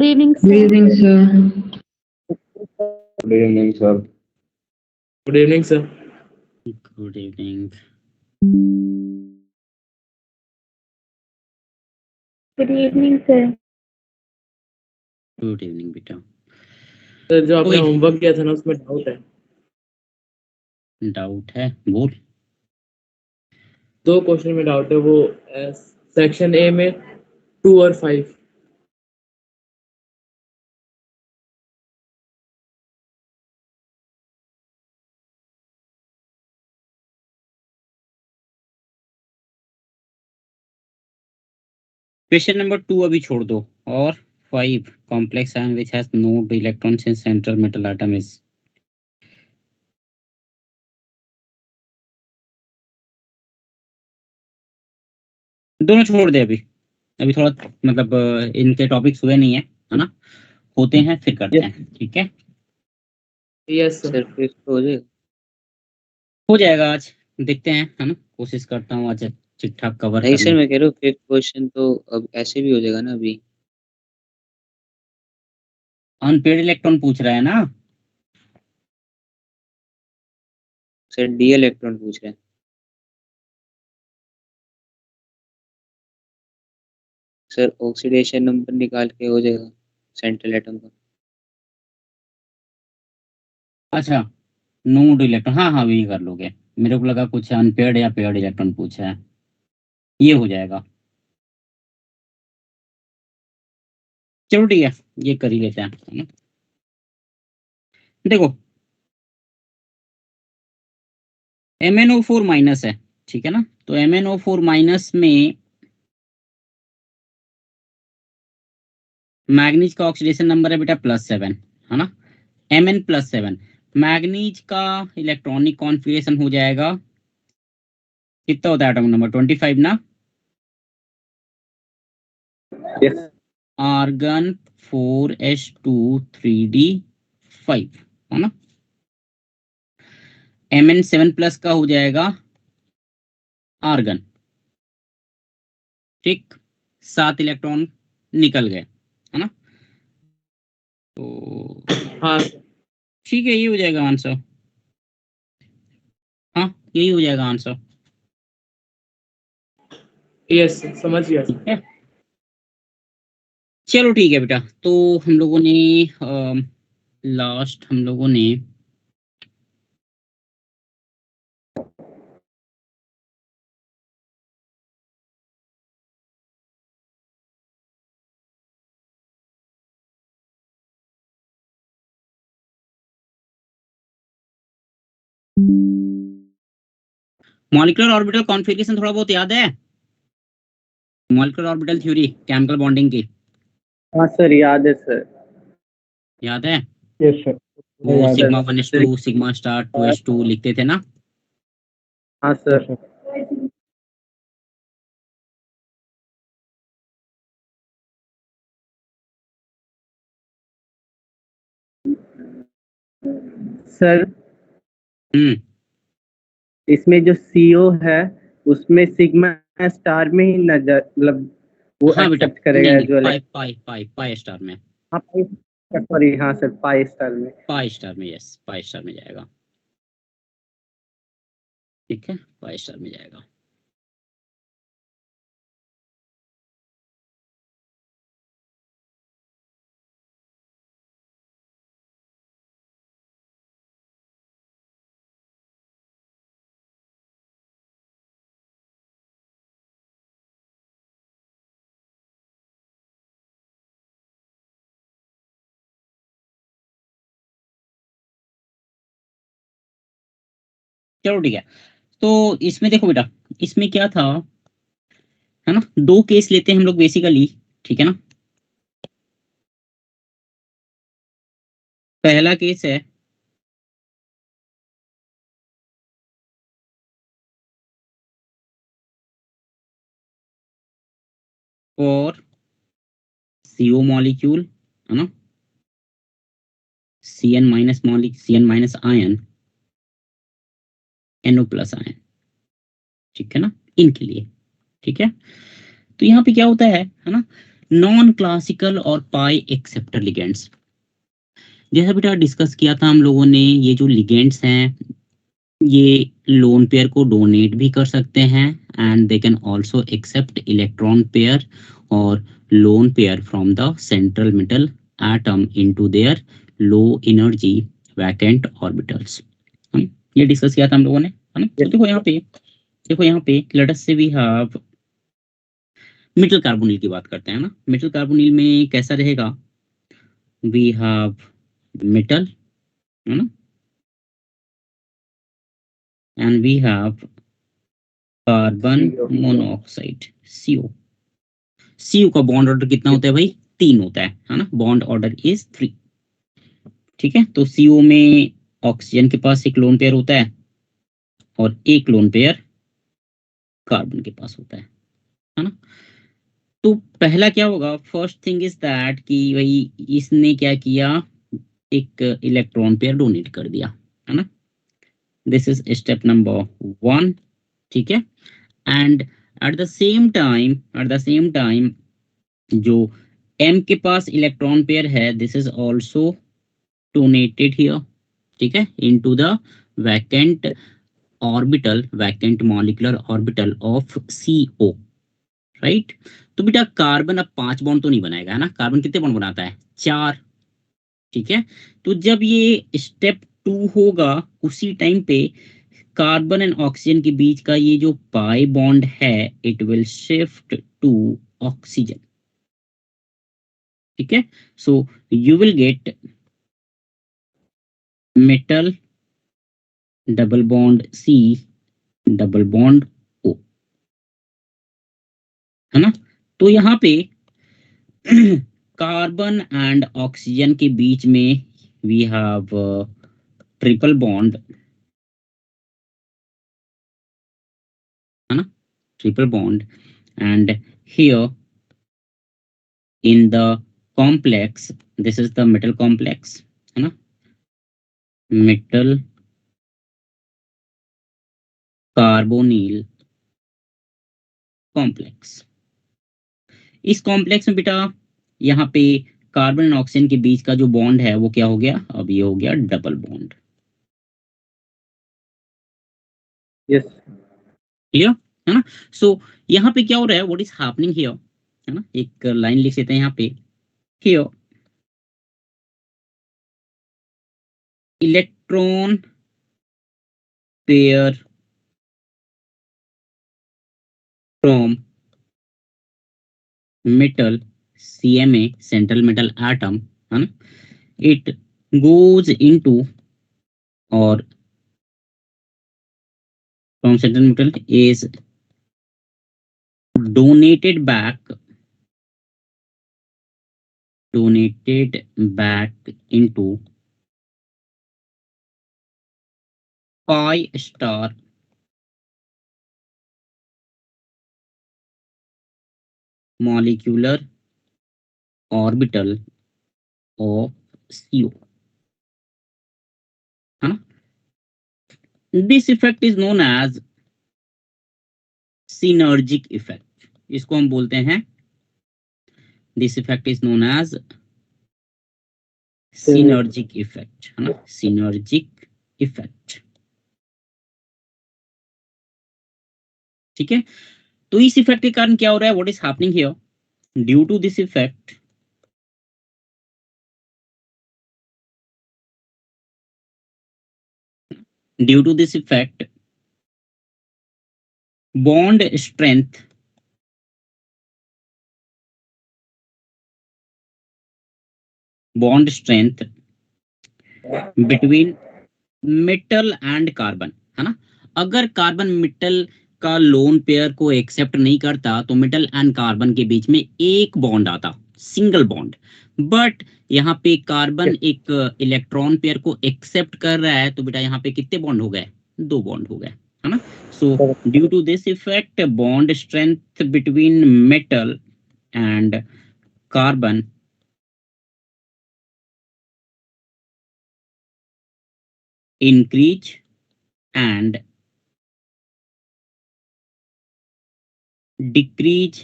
Good evening, Good sir. evening, sir. Good evening, sir. Good evening, sir. Good evening. Good evening, sir. Good evening बेटा। Sir जो आपने okay. Homework किया था ना उसमें doubt है। डाउट है, बोल। 2 क्वेश्चन में डाउट है, वो सेक्शन ए में 2 और 5। क्वेश्चन नंबर 2 अभी छोड़ दो, और 5 complex ion which has no electrons in central metal atom is. दोनों छोड़ दे अभी। अभी थोड़ा मतलब इनके टॉपिक्स हुए नहीं है ना, होते हैं फिर करते हैं, ठीक है। Yes sir. सर फिर हो जाएगा। हो जाएगा आज, देखते हैं, है ना। कोशिश करता हूँ आज ठीक ठाक कवर नहीं सर, करने। मैं कह रहा हूँ फिफ्थ क्वेश्चन तो अब ऐसे भी हो जाएगा ना अभी। अनपेड इलेक्ट्रॉन पूछ रहा है ना। सर डी इलेक्ट्रॉन पूछ रहे हैं। सर ऑक्सीडेशन नंबर निकाल के हो जाएगा सेंट्रल एटम का। अच्छा, नोड इलेक्ट्रॉन, हाँ हाँ वही कर लोगे। मेरे को लगा कुछ अनपेड या पेड इलेक्ट्रॉन पूछा है, ये हो जाएगा। चलो ठीक है, ये कर ही लेते हैं, है ना। देखो MnO4 माइनस है, ठीक है ना। तो MnO4 माइनस में मैग्नीज का ऑक्सीडेशन नंबर है बेटा +7, है ना। Mn +7 मैग्नीज का इलेक्ट्रॉनिक कॉन्फ़िगरेशन हो जाएगा, कितना होता है एटॉमिक नंबर 25 ना। Yes. आर्गन 4s2 3d5, है ना। Mn 7+ का हो जाएगा आर्गन, ठीक। 7 इलेक्ट्रॉन निकल गए, है ना। तो हाँ ठीक है, ये हो जाएगा आंसर। हाँ यही हो जाएगा आंसर, यस समझ गया ठीक सर। है। चलो ठीक है बेटा, तो हम लोगों ने लास्ट हम लोगों ने मॉलिक्यूलर ऑर्बिटल कॉन्फ़िगरेशन थोड़ा बहुत याद है। Molecular orbital theory chemical bonding की हाँ सर, याद है सर। याद है। Yes sir. वो याद है। Sigma 1s2 sigma star 2s2 लिखते थे ना। हाँ सर। सर इसमें जो सीओ है उसमें सिग्मा स्टार में ही नजर मतलब वो हाँ बेटा, एक्सेप्ट करेगा नहीं एज वेल। पाई स्टार में। हाँ सॉरी, हाँ सर, पाई स्टार में। पाई स्टार में, यस पाई स्टार में जाएगा, ठीक है, पाई स्टार में जाएगा। चलो ठीक है, तो इसमें देखो बेटा, इसमें क्या था, है ना। 2 केस लेते हैं हम लोग बेसिकली, ठीक है ना। पहला केस है फॉर CO मॉलिक्यूल, है ना, CN- आयन, NO+ आयन, ठीक है ना, इनके लिए, ठीक है। तो यहाँ पे क्या होता है ना, नॉन क्लासिकल और पाई एक्सेप्टर लिगेंड्स। जैसा बेटा डिस्कस किया था हम लोगों ने, ये जो लिगेंड्स हैं ये लोन पेयर को डोनेट भी कर सकते हैं and they can also accept electron pair और lone pair from the central metal atom into their low energy vacant orbitals. ये डिस्कस किया था हम लोगों ने, है ना। तो देखो यहाँ पे लेट अस से वी हैव मेटल कार्बोनिल की बात करते हैं ना। मेटल कार्बोनिल में कैसा रहेगा, वी हैव मेटल, है ना, and we have carbon monoxide CO। CO का बॉन्ड ऑर्डर कितना होता है भाई, 3 होता है ना। Bond order is 3। ठीक है, तो CO में ऑक्सीजन के पास एक लोन पेयर होता है और एक लोन पेयर कार्बन के पास होता है ना। तो पहला क्या होगा, फर्स्ट थिंग इज दैट कि भाई इसने क्या किया, एक इलेक्ट्रॉन पेयर डोनेट कर दिया, है ना। This is step number 1। ठीक है, and at the same time जो M के पास इलेक्ट्रॉन पेयर है, this is also donated here, ठीक है, into the vacant orbital, vacant molecular orbital of CO, right. तो बेटा कार्बन अब 5 बॉन्ड तो नहीं बनाएगा, है ना। कार्बन कितने बॉन्ड बनाता है, 4। ठीक है, तो जब ये स्टेप 2 होगा उसी टाइम पे कार्बन एंड ऑक्सीजन के बीच का ये जो पाई बॉन्ड है it will shift to oxygen. ठीक है, so you will get metal double bond C double bond O, है ना। तो यहाँ पे कार्बन एंड ऑक्सीजन के बीच में वी हैव ट्रिपल बॉन्ड, है ना, triple bond, and here in the complex, this is the metal complex, है ना, metal carbonyl complex। इस कॉम्प्लेक्स में बेटा यहाँ पे कार्बन एंड ऑक्सीजन के बीच का जो बॉन्ड है वो क्या हो गया, अब ये हो गया डबल बॉन्ड। यस क्लियर, है ना। सो यहाँ पे क्या हो रहा है, व्हाट इज हैपनिंग हियर, है ना। एक लाइन लिख लेते हैं यहाँ पे, here electron pair from metal CMA central metal atom, है ना, it goes into or from central metal is donated back into pi star molecular orbital of CO, है ना। This effect is known as synergic effect, इसको हम बोलते हैं, this effect is known as synergic effect, है ना, synergic effect। ठीक है, तो इस इफेक्ट के कारण क्या हो रहा है, what is happening here, due to this effect due to this effect bond strength between metal and carbon, है ना। अगर कार्बन मेटल का लोन पेयर को एक्सेप्ट नहीं करता तो मेटल एंड कार्बन के बीच में एक बॉन्ड आता, सिंगल बॉन्ड। बट यहाँ पे कार्बन एक इलेक्ट्रॉन पेयर को एक्सेप्ट कर रहा है, तो बेटा यहाँ पे कितने बॉन्ड हो गए, 2 बॉन्ड हो गए, है ना। So due to this effect bond strength between metal and carbon increase and decrease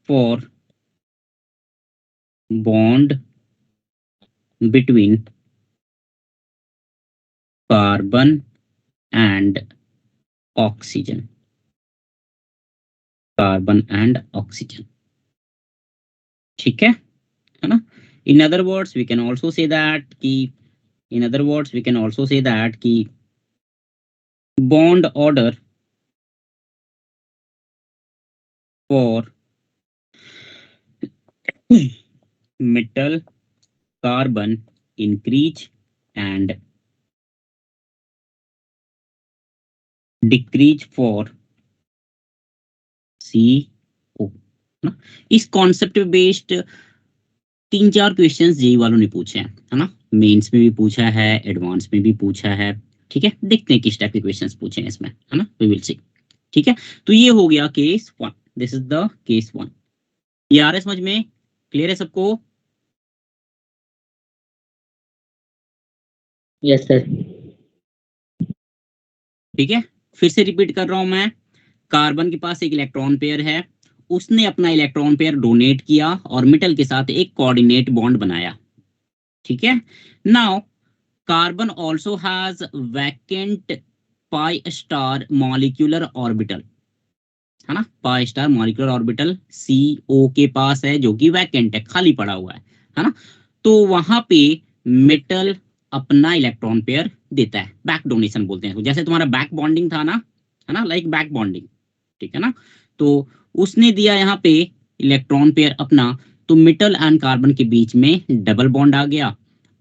for bond between carbon and oxygen. Carbon and oxygen, ठीक है ना? In other words we can also say that कि bond order for metal carbon increase and decrease for CO ना? इस concept based 3-4 questions JEE वालों ने पूछे हैं, है ना? मेंस में भी पूछा है, एडवांस में भी पूछा है, ठीक है? देखते हैं किस टाइप के क्वेश्चंस पूछे हैं इसमें, है ना? वी विल सी, ठीक है? तो ये हो गया case 1, this is the case 1। ये आ रहा है समझ में? क्लियर है सबको? Yes sir. ठीक है, फिर से रिपीट कर रहा हूं मैं। कार्बन के पास एक इलेक्ट्रॉन पेयर है, उसने अपना इलेक्ट्रॉन पेयर डोनेट किया और मेटल के साथ एक कोऑर्डिनेट बॉन्ड बनाया, ठीक है? Now carbon also has vacant pi star molecular orbital, है ना? Pi star molecular orbital CO के पास है जो कि वैकेंट है, खाली पड़ा हुआ है ना? तो वहां पे मेटल अपना इलेक्ट्रॉन पेयर देता है, बैक डोनेशन बोलते हैं, जैसे तुम्हारा बैक बॉन्डिंग था ना, है ना? लाइक बैक बॉन्डिंग, ठीक है ना? तो उसने दिया यहाँ पे इलेक्ट्रॉन पेयर अपना, तो मेटल एंड कार्बन के बीच में डबल बॉन्ड आ गया।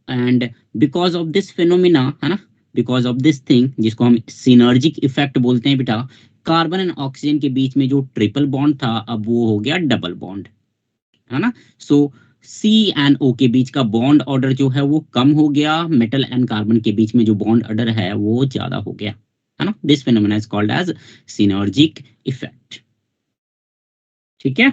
And because of this phenomena, है ना, बिकॉज ऑफ दिस थिंग जिसको हम सिनर्जिक इफेक्ट बोलते हैं बेटा, कार्बन एंड ऑक्सीजन के बीच में जो ट्रिपल बॉन्ड था अब वो हो गया डबल बॉन्ड, है ना? सो C एंड O के बीच का बॉन्ड ऑर्डर जो है वो कम हो गया, मेटल एंड कार्बन के बीच में जो बॉन्ड ऑर्डर है वो ज्यादा हो गया, है ना? This phenomena is called as synergic effect, ठीक है?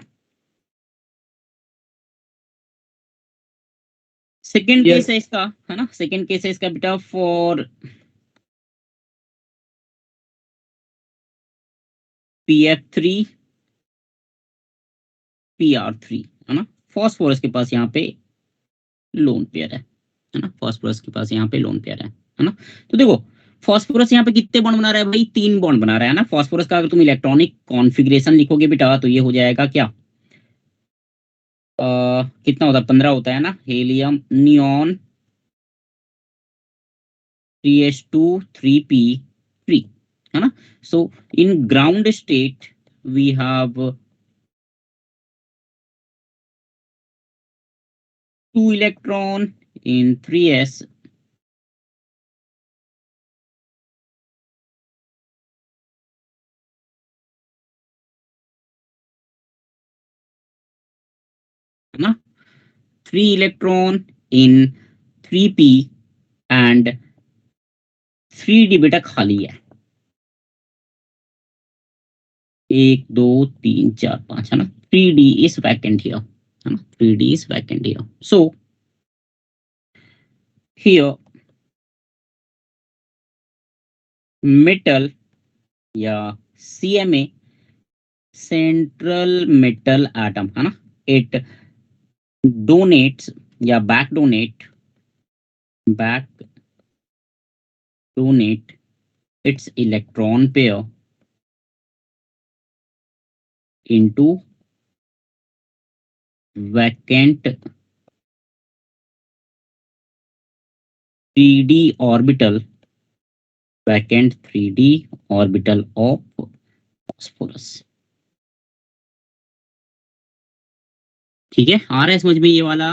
Second Yes. केस है इसका, है ना? सेकेंड केस है इसका बेटा फॉर PF3 PR3, है ना? फास्फोरस के पास यहाँ पे लोन पेयर है ना? फास्फोरस के पास यहाँ पे लोन पेयर है ना? तो देखो फास्फोरस यहाँ पे कितने बॉन्ड बना रहा है भाई? 3 बॉन्ड बना रहा है ना? फास्फोरस का अगर तुम इलेक्ट्रॉनिक कॉन्फ़िगरेशन लिखोगे बेटा तो ये हो जाएगा क्या, कितना होता है? 15 होता है ना? हीलियम नियॉन 3s2 3p3, है ना? So in ground state we have 2 electron in 3s है ना? 3 electron in 3p and 3d बेटा खाली है, 1 2 3 4 5, है ना? 3d is vacant here, है ना? 3d is vacant here. So here metal या CMA central metal atom, है ना? It donates या back donate its electron pair into vacant 3d orbital, vacant 3d orbital of phosphorus, ठीक है? आ रहा है समझ में ये वाला?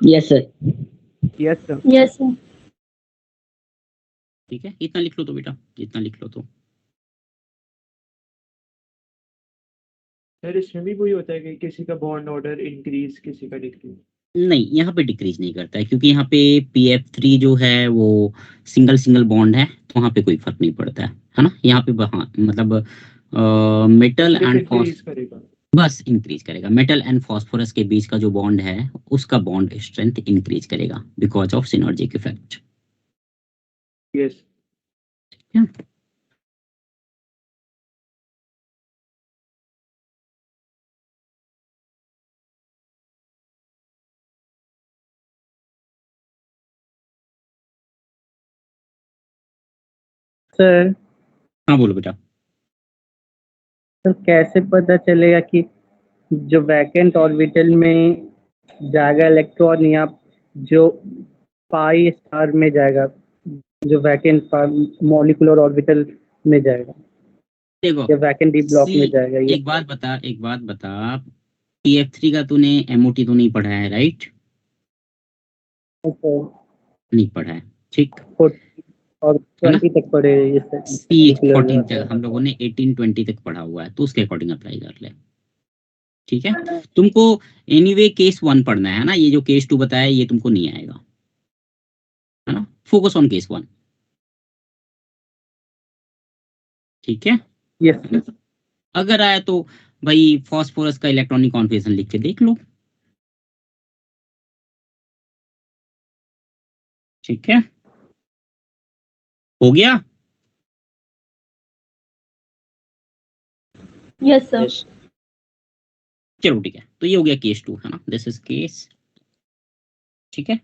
Yes sir. Yes sir. Yes, sir. ठीक है, इतना लिख लो तो बेटा, जितना लिख लो तो। सर इसमें भी वही होता है कि किसी का बॉन्ड ऑर्डर इंक्रीज, किसी का डिक्रीज? नहीं, यहाँ पे डिक्रीज नहीं करता है क्योंकि यहाँ पे PF3 जो है वो सिंगल बॉन्ड है, तो वहाँ पे कोई फर्क नहीं पड़ता है ना? यहाँ पे हाँ, मतलब मेटल सिर्फ एंड इंक्रीज करेगा। बस इंक्रीज करेगा, मेटल एंड फास्फोरस के बीच का जो बॉन्ड है उसका बॉन्ड स्ट्रेंथ इंक्रीज करेगा because of synergic effect, yes. Sir हाँ बोलो बेटा। सर कैसे पता चलेगा कि जो वैकेंट ऑर्बिटल में जाएगा इलेक्ट्रॉन या जो पाई स्टार में जाएगा, जो वैकेंट मॉलिक्यूलर ऑर्बिटल में जाएगा देखो या वैकेंट डी ब्लॉक में सी, जाएगा? ये एक बात बता PF3 का तूने MOT तो नहीं पढ़ा है, राइट? नहीं पढ़ा है, ठीक। और 20 तक पढ़े ये सी 14 तक हम लोगों ने 18-20 तक पढ़ा हुआ है, तो उसके अकॉर्डिंग अप्लाई कर ले, ठीक है। तुमको एनीवे केस 1 पढ़ना है ना, ये जो केस 2 बताया ये तुमको नहीं आएगा, है ना। फोकस ऑन केस 1, ठीक है। यस अगर आया तो भाई फास्फोरस का इलेक्ट्रॉनिक कॉन्फिगरेशन लिख के देख लो, ठीक है। हो गया? Yes sir. यस चलो ठीक है, तो ये हो गया केस 2, है ना, दिस इज केस, ठीक है।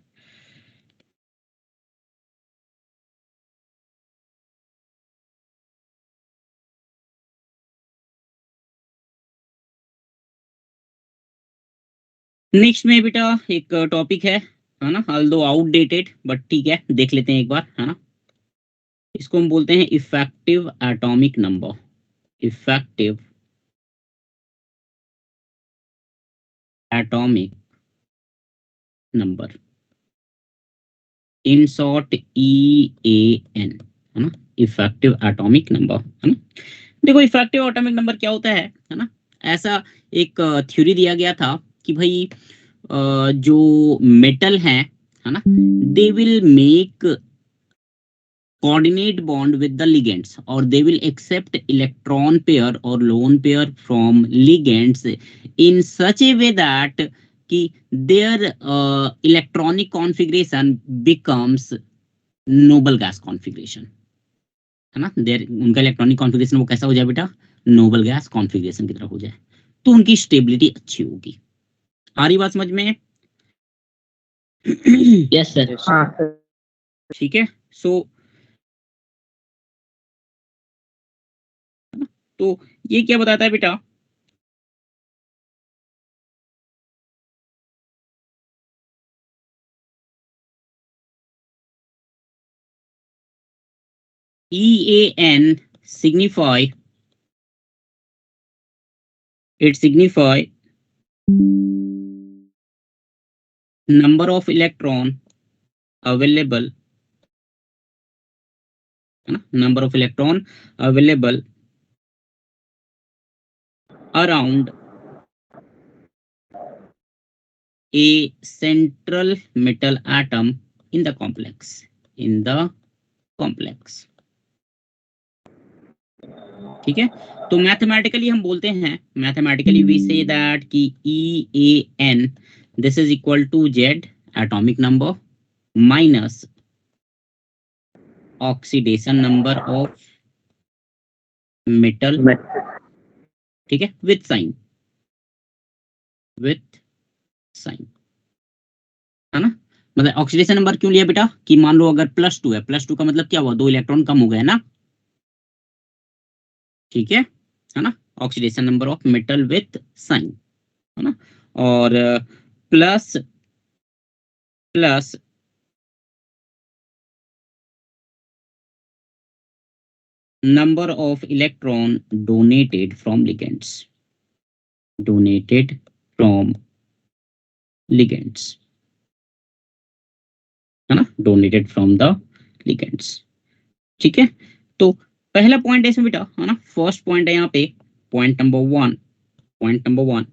नेक्स्ट में बेटा एक टॉपिक है ना, ऑल्दो आउटडेटेड बट ठीक है, देख लेते हैं एक बार, है ना। इसको हम बोलते हैं effective atomic number, effective atomic number, in short EAN, है ना, इफेक्टिव एटॉमिक नंबर, है ना। देखो इफेक्टिव एटॉमिक नंबर क्या होता है ना, ऐसा एक थ्योरी दिया गया था कि भाई जो मेटल है ना, they will make coordinate bond with the ligands or they will accept electron pair or lone pair from ligands in such a way that कि their electronic configuration becomes noble gas configuration, है ना। देर उनका electronic configuration वो कैसा हो जाए बेटा, noble gas configuration की तरह हो जाए, तो उनकी स्टेबिलिटी अच्छी होगी। आ रही बात समझ में? Yes sir. हाँ सर। ठीक है। सो तो ये क्या बताता है बेटा, EAN signify, it signify number of electron available, है ना, number of electron available around a central metal atom in the complex, in the complex, ठीक है। तो मैथमेटिकली हम बोलते हैं, मैथमेटिकली वी से दैट कि EAN this is equal to Z atomic number minus oxidation number of metal, ठीक है, with sign, with sign, है ना। मतलब ऑक्सीडेशन नंबर क्यों लिया बेटा, कि मान लो अगर +2 है, +2 का मतलब क्या हुआ, 2 इलेक्ट्रॉन कम हो गए ना, ठीक है ना। Oxidation number of metal with sign, है ना। और plus plus number of electron donated from ligands, donated from ligands, है ना, donated from the ligands, ठीक है। तो पहला पॉइंट है इसमें बेटा, है ना, फर्स्ट पॉइंट है यहाँ पे, point number 1,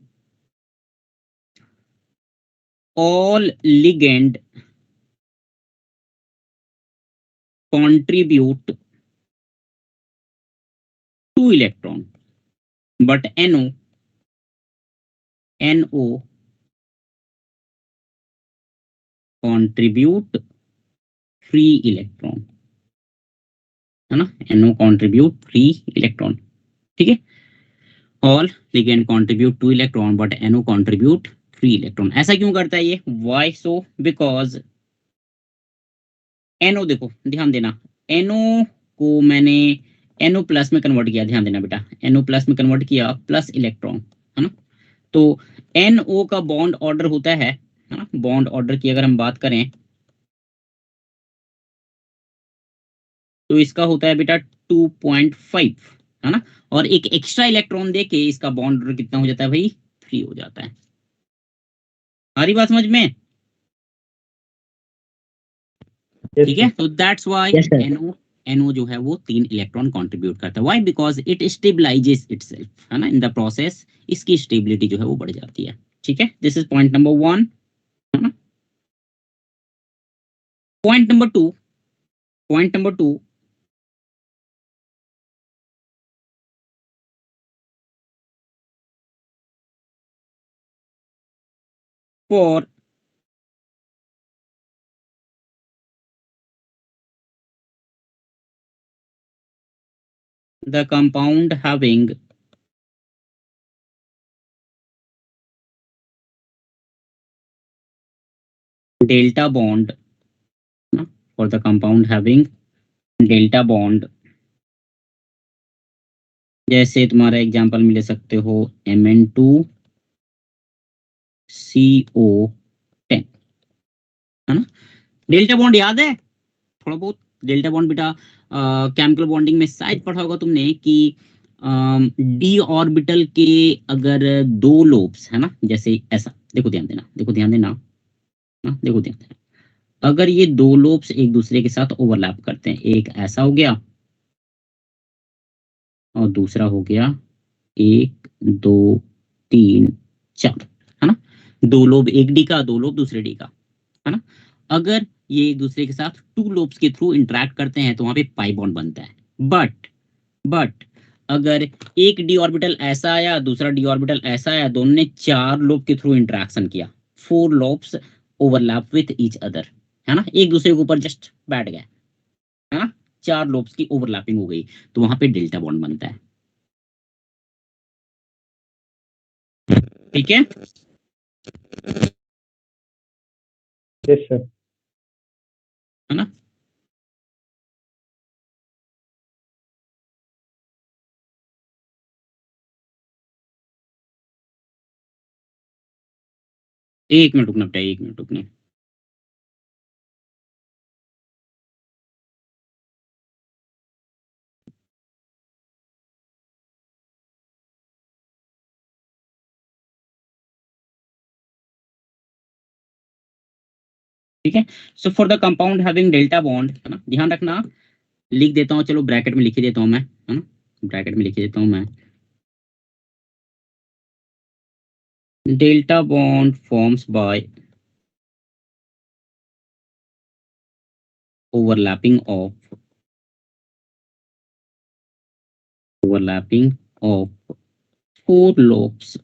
all ligand contribute 2 electron but NO contribute 3 electron, है ना, NO contribute 3 electron, ठीक है। All ligand contribute 2 electron but NO contribute 3 electron. ऐसा क्यों करता है ये, वाई सो, बिकॉज NO, देखो ध्यान देना, NO इसको मैंने NO प्लस में कन्वर्ट किया, ध्यान देना बेटा, NO प्लस में कन्वर्ट किया, प्लस इलेक्ट्रॉन, है ना। तो NO का बॉन्ड ऑर्डर होता है ना, बॉन्ड ऑर्डर की अगर हम बात करें तो इसका होता है बेटा 2.5, है ना। और एक एक्स्ट्रा इलेक्ट्रॉन देके इसका बॉन्ड ऑर्डर कितना हो जाता है भाई, 3 हो जाता है। आ रही बात समझ में? ठीक है, तो that's why Yes, sir. NO जो है वो 3 इलेक्ट्रॉन कंट्रीब्यूट करता है। Why? Because it stabilises itself, है ना, इन द प्रोसेस इसकी स्टेबिलिटी जो है वो बढ़ जाती है। ठीक है, दिस इज पॉइंट नंबर 1, है ना। Point number 2, for the compound having delta bond, for the compound having delta bond, जैसे तुम्हारा एग्जांपल में ले सकते हो MN2CO10, है ना। डेल्टा बॉन्ड याद है थोड़ा बहुत? डेल्टा बॉन्ड बेटा केमिकल बॉन्डिंग में शायद पढ़ा होगा तुमने कि डी ऑर्बिटल के अगर 2 लोब्स, है ना, जैसे ऐसा, देखो ध्यान देना, देखो ध्यान देना, देखो ध्यान देना, अगर ये 2 लोब्स एक दूसरे के साथ ओवरलैप करते हैं, एक ऐसा हो गया और दूसरा हो गया 1 2 3 4, है ना। 2 लोब एक डी का, 2 लोब दूसरे डी का, है ना। अगर ये एक दूसरे के साथ 2 लोब्स के थ्रू इंटरेक्ट करते हैं तो वहां पे पाई बॉन्ड बनता है। बट अगर एक डी ऑर्बिटल ऐसा आया, दूसरा डी ऑर्बिटल ऐसा आया, दोनों ने 4 लोब के थ्रू इंटरेक्शन किया, 4 lobes overlap with each other, है ना, एक दूसरे के ऊपर जस्ट बैठ गए, है ना, 4 लोब्स की ओवरलैपिंग हो गई, तो वहां पे डेल्टा बॉन्ड बनता है। ठीक है, Yes, sir. है ना। एक मिनट रुकना बेटा, 1 मिनट रुकना। ठीक है, so for the compound having delta bond, है ना, ध्यान रखना, लिख देता हूँ, चलो ब्रैकेट में लिख ही देता हूँ मैं, है ना, ब्रैकेट में लिख देता हूँ मैं। Delta bond forms by overlapping of 4 lobes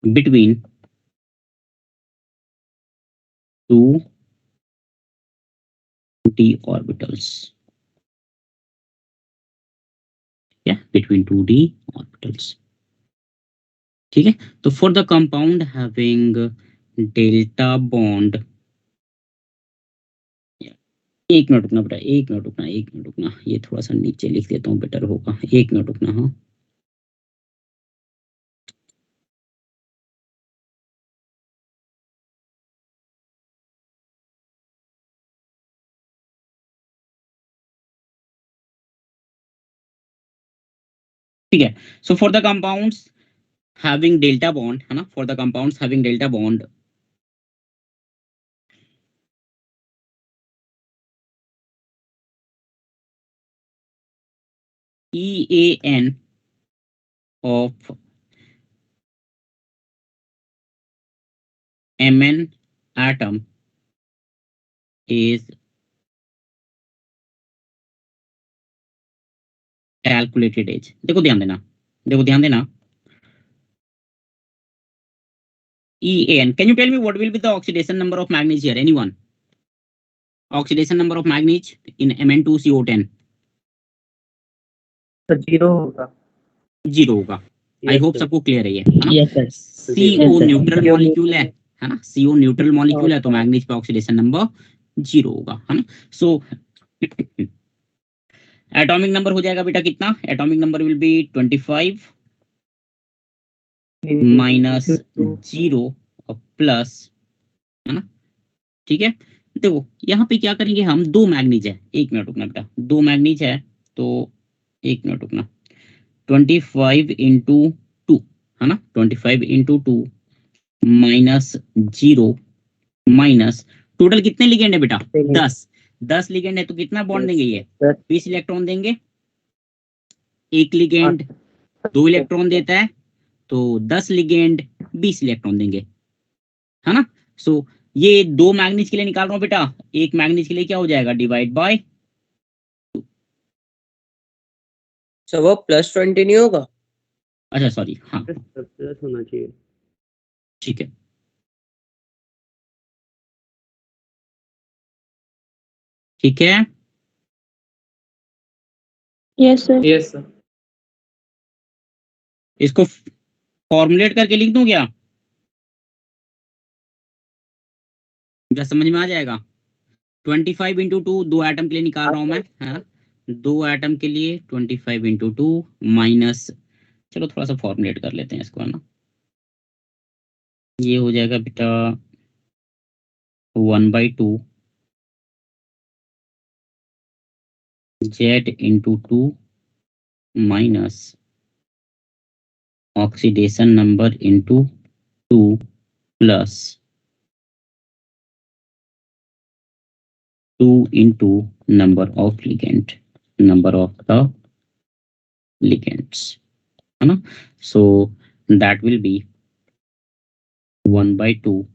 between 2 d orbitals, yeah, between 2 d orbitals। ठीक है, तो for the compound having delta bond, 1 minute रुकना बेटा, 1 मिनट रुकना, 1 मिनट रुकना, ये थोड़ा सा नीचे लिख देता हूँ, बेटर होगा, 1 मिनट रुकना। हाँ, ठीक है, so for the compounds having delta bond, है ना, for the compounds having delta bond, EAN of Mn atom is calculated age। देखो ध्यान देना, देखो ध्यान देना, EAN, can you tell me what will be the oxidation number of manganese here? Anyone? Oxidation number of manganese in Mn2CO10? तो 0 होगा। 0 होगा। I hope सबको क्लियर है ये, है ना। Yes, sir. CO neutral molecule है, है ना, CO न्यूट्रल मॉलिक्यूल है तो मैग्नीज पे ऑक्सीडेशन नंबर 0 होगा, है ना। सो एटॉमिक नंबर हो जाएगा बेटा कितना, atomic number will B 25 minus 0 और प्लस, है ना, ठीक है। देखो यहाँ पे क्या करेंगे हम, दो मैग्नीज है, एक मिनट रुकना बेटा, दो मैग्नीज है तो एक मिनट रुकना, 25 इंटू 2, है ना, 25 इंटू 2 माइनस 0 माइनस, टोटल कितने लिगेंड है बेटा, 10 लिगेंड है तो कितना बॉन्ड देंगे ये, 20 इलेक्ट्रॉन देंगे। एक लिगेंड 2 इलेक्ट्रॉन देता है तो 10 लिगेंड 20 इलेक्ट्रॉन देंगे, है ना। सो ये दो मैग्नीज के लिए निकाल रहा हूं बेटा, एक मैग्नीज के लिए क्या हो जाएगा, डिवाइड बाय, सर वो +20 नहीं होगा? अच्छा सॉरी, हाँ प्लस होना चाहिए। ठीक है, ठीक है। Yes sir. Yes sir. इसको फॉर्मुलेट करके लिख दूं क्या, समझ में आ जाएगा। 25 इंटू 2 दो एटम के लिए निकाल रहा हूं मैं, है, दो एटम के लिए 25 इंटू 2 माइनस, चलो थोड़ा सा फॉर्मुलेट कर लेते हैं इसको, है ना। ये हो जाएगा बेटा 1/2 Z into 2 minus oxidation number into 2 plus 2 into number of ligand, number of the ligands, है ना। So that will be 1/2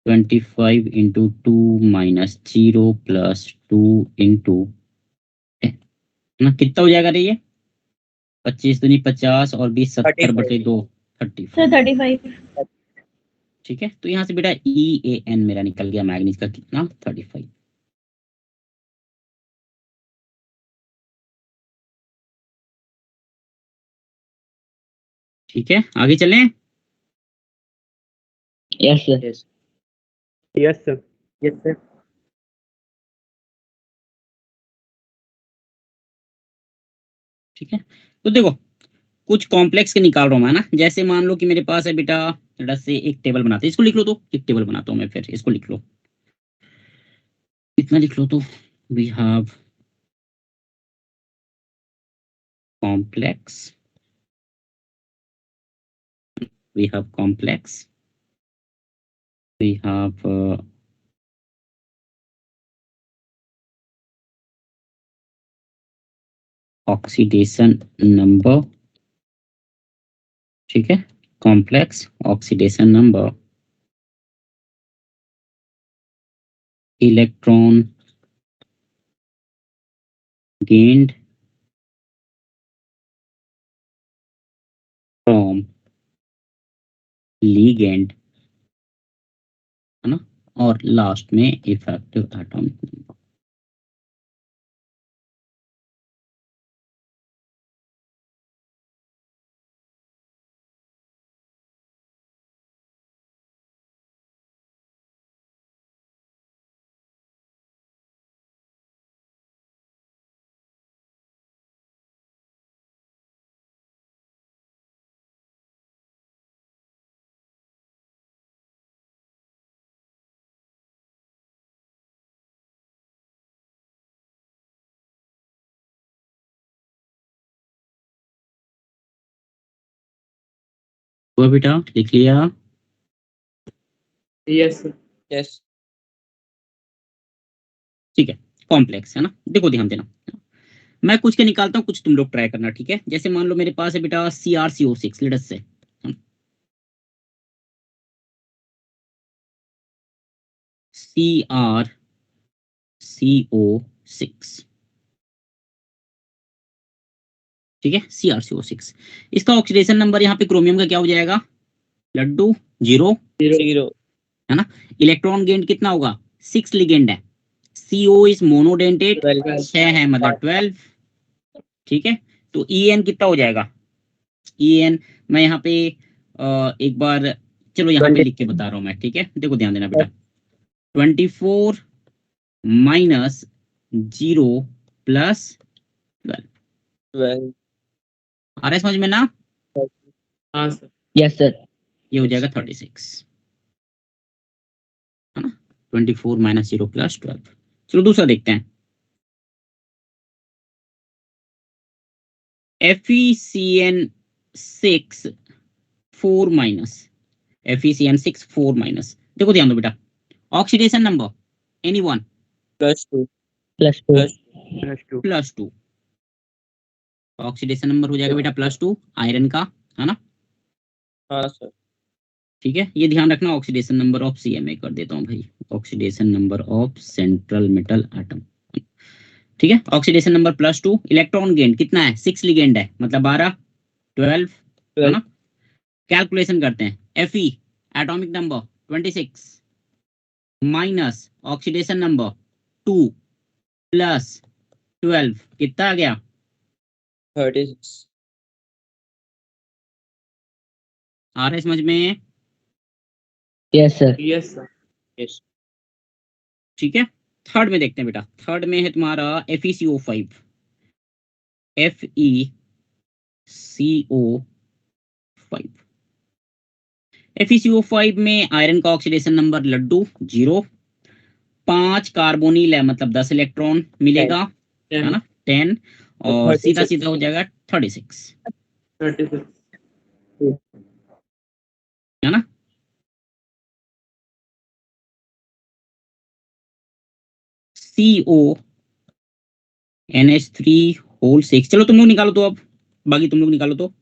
25 into 2 minus 0 plus 2 into, है ना, कितना हो जाएगा रे ये, 25 दूनी 50 और 20 70/2 35, सर 35। ठीक है। तो यहाँ से बेटा EAN मेरा निकल गया मैग्नीज का कितना, 35। ठीक है, आगे चलें। Yes sir. Yes sir, yes sir. ठीक है, तो देखो कुछ कॉम्प्लेक्स के निकाल रहा हूं मैं ना, जैसे मान लो कि मेरे पास है बेटा, जरा से एक टेबल बनाते हैं, इसको लिख लो, तो एक टेबल बनाता हूं मैं, फिर इसको लिख लो, इतना लिख लो, तो we have complex, we have complex, we have oxidation number, ठीक है, complex oxidation number, electron gained from ligand, है ना, और लास्ट में इफेक्टिव एटॉमिक नंबर। हुआ बेटा, लिख लिया। Yes sir. यस। ठीक है, कॉम्प्लेक्स है ना, देखो ध्यान देना, मैं कुछ के निकालता हूँ, कुछ तुम लोग ट्राई करना, ठीक है। जैसे मान लो मेरे पास है बेटा CrCO6, लेट्स से CrCO6, ठीक है, CrCO6, इसका ऑक्सीडेशन नंबर यहाँ पे क्रोमियम का क्या हो जाएगा, लड्डू 0, 0। है ना। इलेक्ट्रॉन गेंड कितना होगा, 6 लिगेंड है, CO इज मोनोडेंटेट, 6 है मतलब 12, ठीक है। तो EN कितना हो जाएगा, EN मैं यहाँ पे एक बार चलो यहाँ पे लिख के बता रहा हूँ मैं, ठीक है, देखो ध्यान देना बेटा। 24 माइनस 0 प्लस 12 12 आ रहा है समझ में ना? हाँ सर। Yes sir. ये हो जाएगा 36, है ना? 24 माइनस 0 प्लस 12। चलो दूसरा देखते हैं। FeCN6 4 माइनस, FeCN6 4 माइनस, देखो ध्यान दो बेटा, oxidation number anyone +2 +2 +2, oxidation number हो जाएगा बेटा +2 आयरन का, है ना? हाँ सर। ठीक है, ये ध्यान रखना। ऑक्सीडेशन नंबर ऑफ CMA कर देता हूँ भाई, oxidation number of central metal atom, ठीक है। ऑक्सीडेशन नंबर +2, इलेक्ट्रॉन गेन कितना है? 6 लिगेंड है, मतलब 12 12, है ना? कैलकुलेशन करते हैं। Fe atomic number 26 minus oxidation number 2 plus 12 कितना आ गया? 36। आ रहा है समझ में? Yes sir. Yes sir. Yes. ठीक है, थर्ड में देखते हैं बेटा। थर्ड में है तुम्हारा FeCO5, FeCO5, FeCO5 में आयरन का ऑक्सीडेशन नंबर लड्डू 0, 5 कार्बोनिल है, मतलब 10 इलेक्ट्रॉन मिलेगा, है ना? 10, और सीधा सीधा हो जाएगा 36, 36। है ना? CONH3 होल 6, चलो तुम लोग निकालो तो, अब बाकी तुम लोग निकालो तो।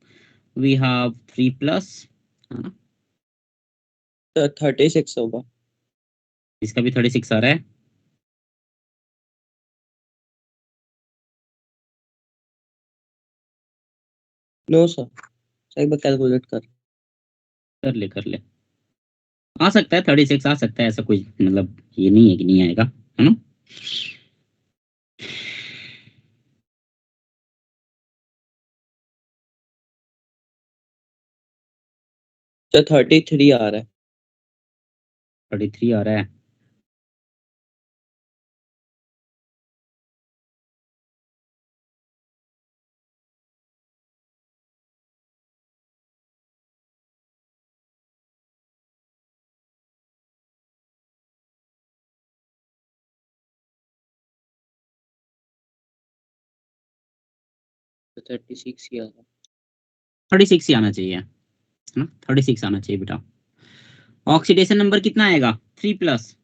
वी हैव 3+, है ना? तो 36 होगा। इसका भी 36 आ रहा है। नो सर, एक बार कैलकुलेट कर। कर ले, आ सकता है 36, आ सकता है, ऐसा कोई मतलब ये नहीं है कि नहीं आएगा, है ना? तो 33 आ रहा है। 33 आ रहा है। तो 36 ही आ रहा है। 36 ही आना चाहिए, है ना? 36 आना चाहिए बेटा। ऑक्सीडेशन नंबर कितना आएगा? 3+,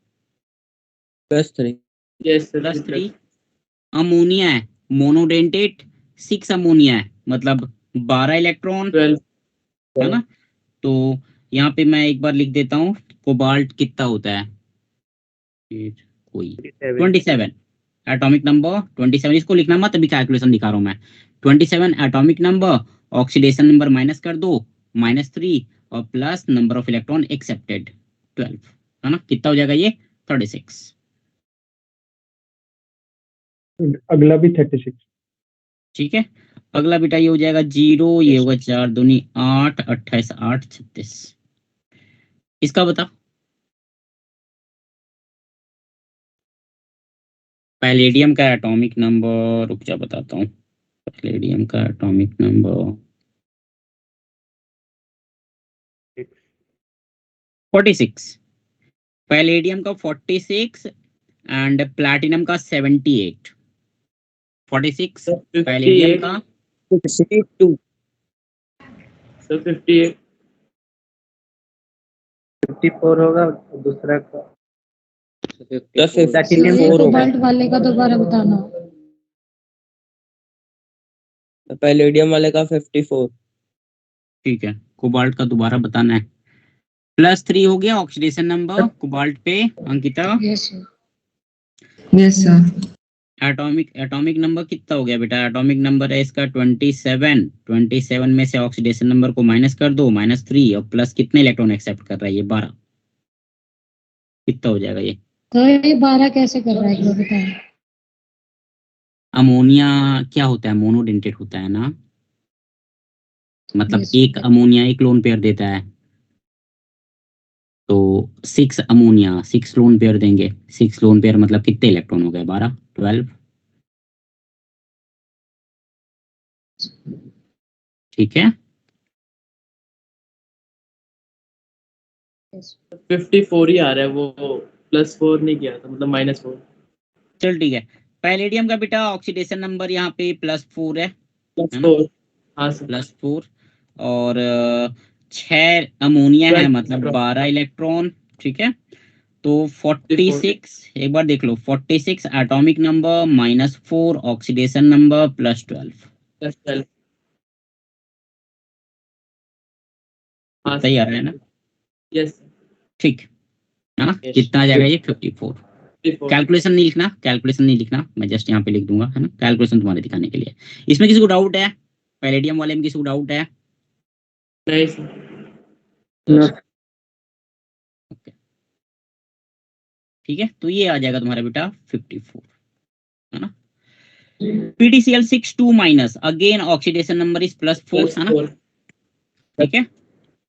+3। Yes sir. +3 अमोनिया है, मोनोडेंटेट 6 अमोनिया है, मतलब 12 इलेक्ट्रॉन, 12। है ना? तो यहाँ पे मैं एक बार लिख देता हूँ, कोबाल्ट कितना होता है? कोई 27 एटॉमिक नंबर 27, इसको लिखना मत, अभी कैलकुलेशन दिखा रहा हूँ मैं। 27 atomic number, oxidation number minus कर दो, -3, और plus number of electron accepted 12, है ना? कितना हो जाएगा ये? 36। अगला भी 36। ठीक है, अगला बेटा ये हो जाएगा 0, ये होगा 4 दूनी 8, 28 8 36। इसका बता। पैलेडियम का एटॉमिक नंबर, रुक जा बताता हूँ। पैलेडियम का एटॉमिक नंबर 46, पैलेडियम का 46 एंड प्लैटिनम का 78। 46 पैलेडियम का 62। सर 58। 54 होगा दूसरा का। तो 54 प्लैटिनम ये 4 होगा। कोबाल्ट वाले का दोबारा बताना। पैलेडियम वाले का 54। ठीक है, कोबाल्ट का दोबारा बताना है। +3 हो गया ऑक्सीडेशन नंबर कोबाल्ट पे, Ankita. Yes sir. Yes sir. Atomic number कितना हो गया बेटा? एटॉमिक नंबर है इसका 27, 27 में से ऑक्सीडेशन नंबर को माइनस कर दो, -3, और प्लस कितने इलेक्ट्रॉन एक्सेप्ट कर रहा है ये? 12। कितना हो जाएगा ये? तो ये 12 कैसे कर रहा है, एक बताएं। अमोनिया क्या होता है? मोनोडेंटेट होता है ना, मतलब Yes, एक sir. अमोनिया एक लोन पेयर देता है, तो 6 अमोनिया 6 लोन पेयर देंगे। 6 लोन पेयर मतलब कितने इलेक्ट्रॉन हो गए? 12 12। ठीक है, 54 ही आ रहा है, वो +4 नहीं किया था, मतलब -4। चल ठीक है। पैलेडियम का बेटा ऑक्सीडेशन नंबर यहाँ पे +4 है ना? +4। हाँ सर। +4 और 6 अमोनिया है 12 मतलब 12 इलेक्ट्रॉन। ठीक है, तो 54 46 एक बार देख लो, 46 एटॉमिक नंबर -4 ऑक्सीडेशन नंबर +12। +12। हाँ सही आ सर। रहा है ना? यस। ठीक है ना? Yes. कितना आ जाएगा ये? 54। 54। कैलकुलेशन नहीं लिखना, कैलकुलेशन नहीं लिखना, मैं जस्ट यहाँ पे लिख दूंगा, है ना? कैलकुलेशन तुम्हारे दिखाने के लिए। इसमें किसी को डाउट है? पैलेडियम वाले में किसी को डाउट है? नहीं सर। No, ओके, ठीक है, तो ये आ जाएगा तुम्हारा बेटा 54, है ना? PDCl6 2 minus, again oxidation number is +4, है ना? +4। ठीक है,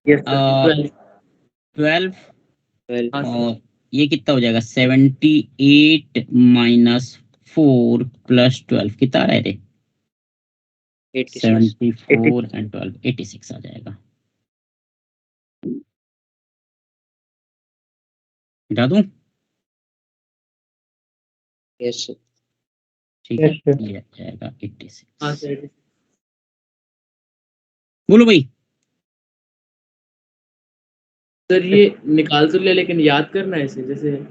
yes, sir. 12। 12 12 हाँ सर। और ये कितना हो जाएगा? 78 -4 +12 कितना आ रहा है रे? 86 74 एंड 12 86 आ जाएगा। मिटा दूं? yes sir. ठीक है, Yes, sir. ये आ जाएगा 86। हाँ सर। बोलो भाई। सर ये निकाल तो लिया, लेकिन याद करना है इसे जैसे। नहीं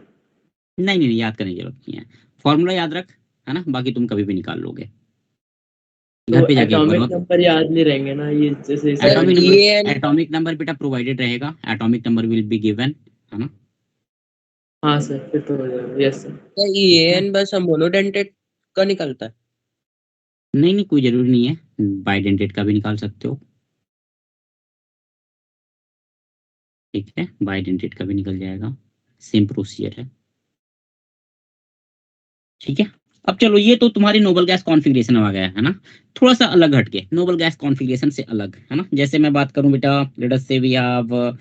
नहीं नहीं, याद करने की जरूरत नहीं है, फॉर्मूला याद रख, है ना? बाकी तुम कभी भी निकाल लोगे, तो घर पे जाके एक बार एटॉमिक नंबर याद नहीं रहेंगे ना ये, जैसे सर, एटॉमिक ये नंबर, एटॉमिक नंबर बेटा प्रोवाइडेड रहेगा, atomic number will be given, है ना? हाँ सर, फिर तो हो जाएगा। Yes sir. सर, ये एन बस मोनोडेंटेट का निकलता है। नहीं नहीं, कोई जरूरी नहीं है, बाइडेंटेट का भी निकाल सकते हो। ठीक है, बाइडेंटेट का भी निकल जाएगा, सेम प्रोसीजर है। ठीक है, अब चलो, ये तो तुम्हारी नोबल गैस कॉन्फ़िगरेशन आ गया, है ना? थोड़ा सा अलग हटके, नोबल गैस कॉन्फ़िगरेशन से अलग, है ना? जैसे मैं बात करूं बेटा, लेट अस से वी हैव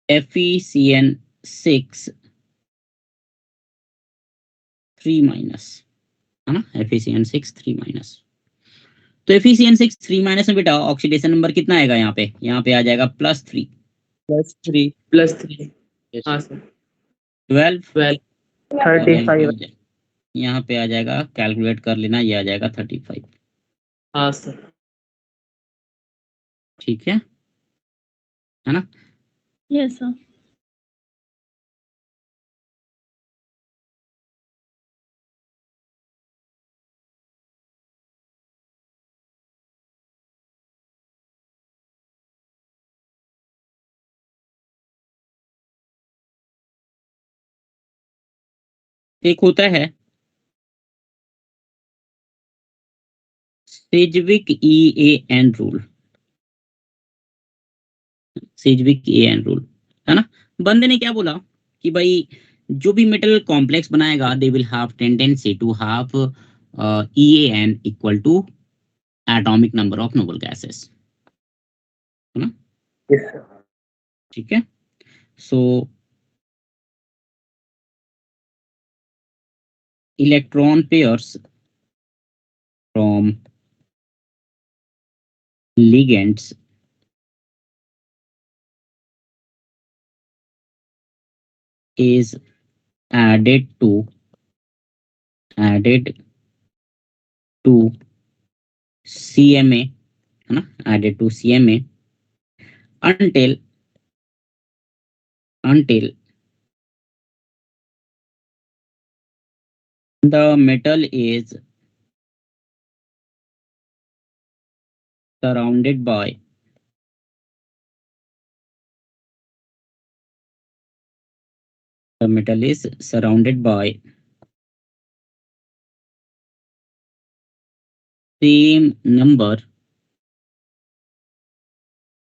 FeCN6 3-, है ना? FeCN6 3-। तो FeCN6 3- में बेटा ऑक्सीडेशन नंबर कितना आएगा यहाँ पे? यहाँ पे आ जाएगा +3 +3। +3। Yes हाँ sir. सर। 12 12। और यहाँ पे 35. आ यहाँ पे आ जाएगा, कैलकुलेट कर लेना, ये आ जाएगा 35। हाँ सर। ठीक है ना? Yes sir. एक होता है सेजविक EAN रूल, सेजविक EAN रूल, है ना? बंदे ने क्या बोला कि भाई जो भी मेटल कॉम्प्लेक्स बनाएगा, they will have tendency to have EAN equal to atomic number of noble gases, है ना? Yes, sir. ठीक है, so electron pairs from ligands is added to CMA, है ना? added to CMA until the metal is surrounded by same number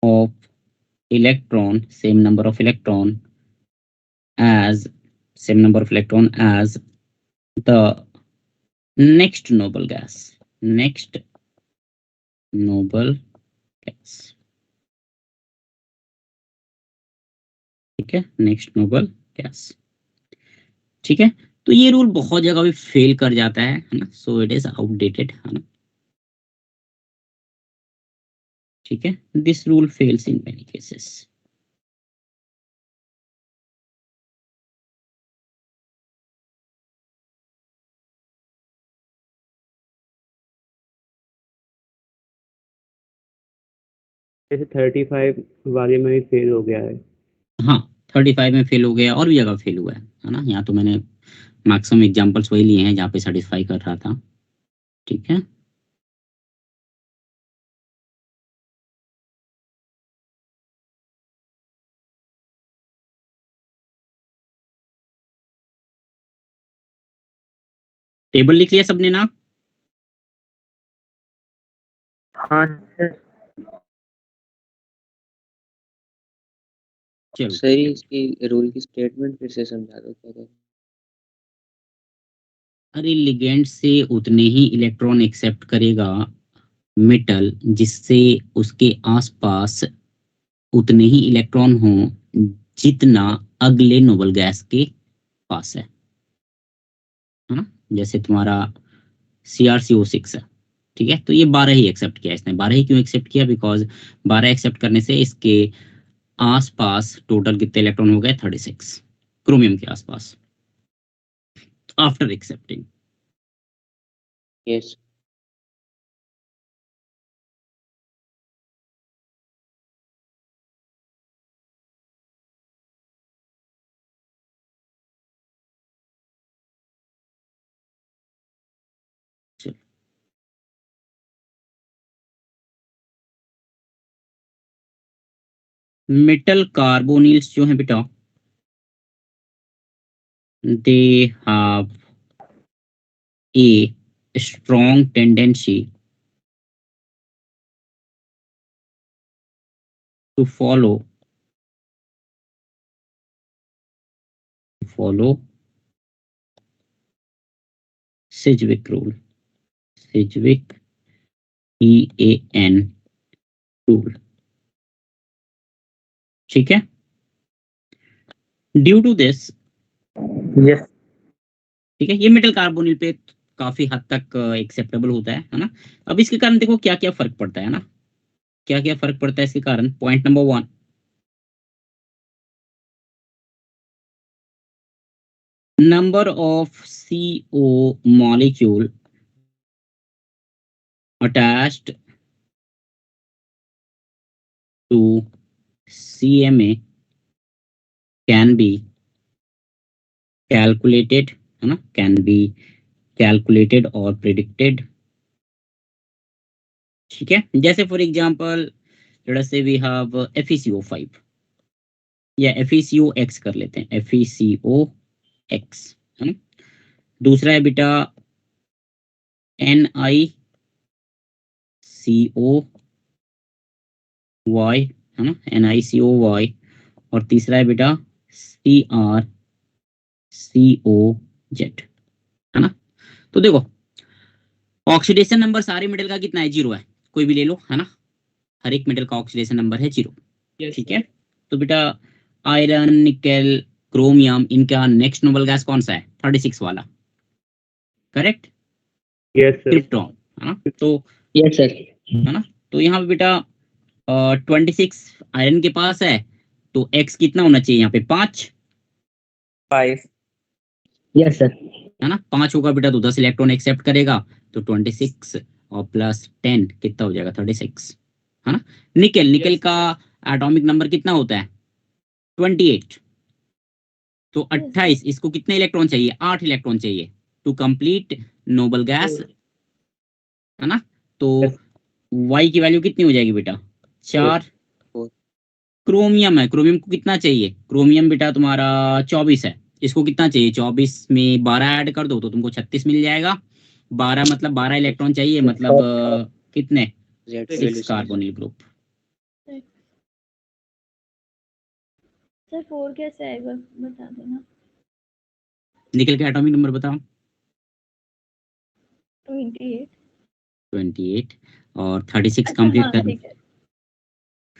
of same number of electron as the next noble gas, ठीक है, next noble gas. ठीक है, तो ये rule बहुत जगह भी फेल कर जाता है ना, सो इट इज आउटडेटेड, है ना। ठीक है, this rule fails in many cases. जैसे 35 वाले में भी फेल हो गया है। हाँ, 35 में फेल हो गया, और भी जगह फेल हुआ है ना। यहाँ तो मैंने मैक्सिमम एग्जांपल्स वही लिए हैं जहाँ पे सेटिस्फाई कर रहा था। ठीक है, टेबल लिख लिया सबने ना? हाँ सर। चलो, सर इसकी रूल की स्टेटमेंट फिर से समझा दो क्या कहते अरे लिगेंड से उतने ही इलेक्ट्रॉन एक्सेप्ट करेगा मेटल जिससे उसके आसपास उतने ही इलेक्ट्रॉन हों जितना अगले नोबल गैस के पास है ना। जैसे तुम्हारा CrCO6 है, ठीक है, तो ये 12 ही एक्सेप्ट किया इसने। 12 ही क्यों एक्सेप्ट किया? बिकॉज 12 एक्सेप्ट करने से इसके आसपास टोटल कितने इलेक्ट्रॉन हो गए? 36 क्रोमियम के आसपास, after accepting. Yes metal carbonyls जो है बेटा, they have a strong tendency to follow Sedgwick rule, Sedgwick EAN rule। ठीक है, ड्यू टू दिस, यस। ठीक है, ये मेटल कार्बोनिल पे काफी हद तक एक्सेप्टेबल होता है ना। अब इसके कारण देखो क्या क्या फर्क पड़ता है ना, क्या क्या फर्क पड़ता है इसके कारण। Point number 1, number of CO molecule attached to CMA can be calculated, है ना, can be calculated or predicted। ठीक है, जैसे फॉर एग्जांपल लेट अस से वी हैव FeCO5 या FeCOX कर लेते हैं, FeCOX, है ना। दूसरा है बेटा NiCOY, है ना, NiCOY। और तीसरा है बेटा CrCOZ, है ना। तो देखो ऑक्सीडेशन नंबर सारे मेटल का कितना है? 0 है, कोई भी ले लो, है ना। हर एक मेटल का ऑक्सीडेशन नंबर है 0। ठीक है, तो बेटा आयरन, निकेल, क्रोमियम, इनका नेक्स्ट नोबल गैस कौन सा है? 36 वाला, करेक्ट। Yes sir. क्रिप्टॉन, है ना। तो यस सर। है ना, तो यहाँ पे बेटा 26 आयरन के पास है, तो एक्स कितना होना चाहिए यहाँ पे? 5। 5। Yes sir. है ना, 5 होगा बेटा तो 10 इलेक्ट्रॉन एक्सेप्ट करेगा, तो 26 और प्लस 10 कितना हो जाएगा? 36, है ना। निकेल का एटॉमिक नंबर कितना होता है? 28। तो 28, इसको कितने इलेक्ट्रॉन चाहिए? 8 इलेक्ट्रॉन चाहिए टू कंप्लीट नोबल गैस, है ना। तो वाई की वैल्यू कितनी हो जाएगी बेटा? 4। फोर। क्रोमियम है, क्रोमियम को कितना चाहिए? क्रोमियम बेटा तुम्हारा 24 है, इसको कितना चाहिए? 24 में 12 ऐड कर दो तो तुमको 36 मिल जाएगा। 12 मतलब 12 इलेक्ट्रॉन चाहिए, मतलब कितने? जेड की 6 वैल्यू कार्बोनिल ग्रुप। सर 4 कैसे आएगा बता देना। निकल के एटॉमिक नंबर बताओ। 28। 28 और 36 अच्छा कंप्लीट हाँ कर। ठीक है,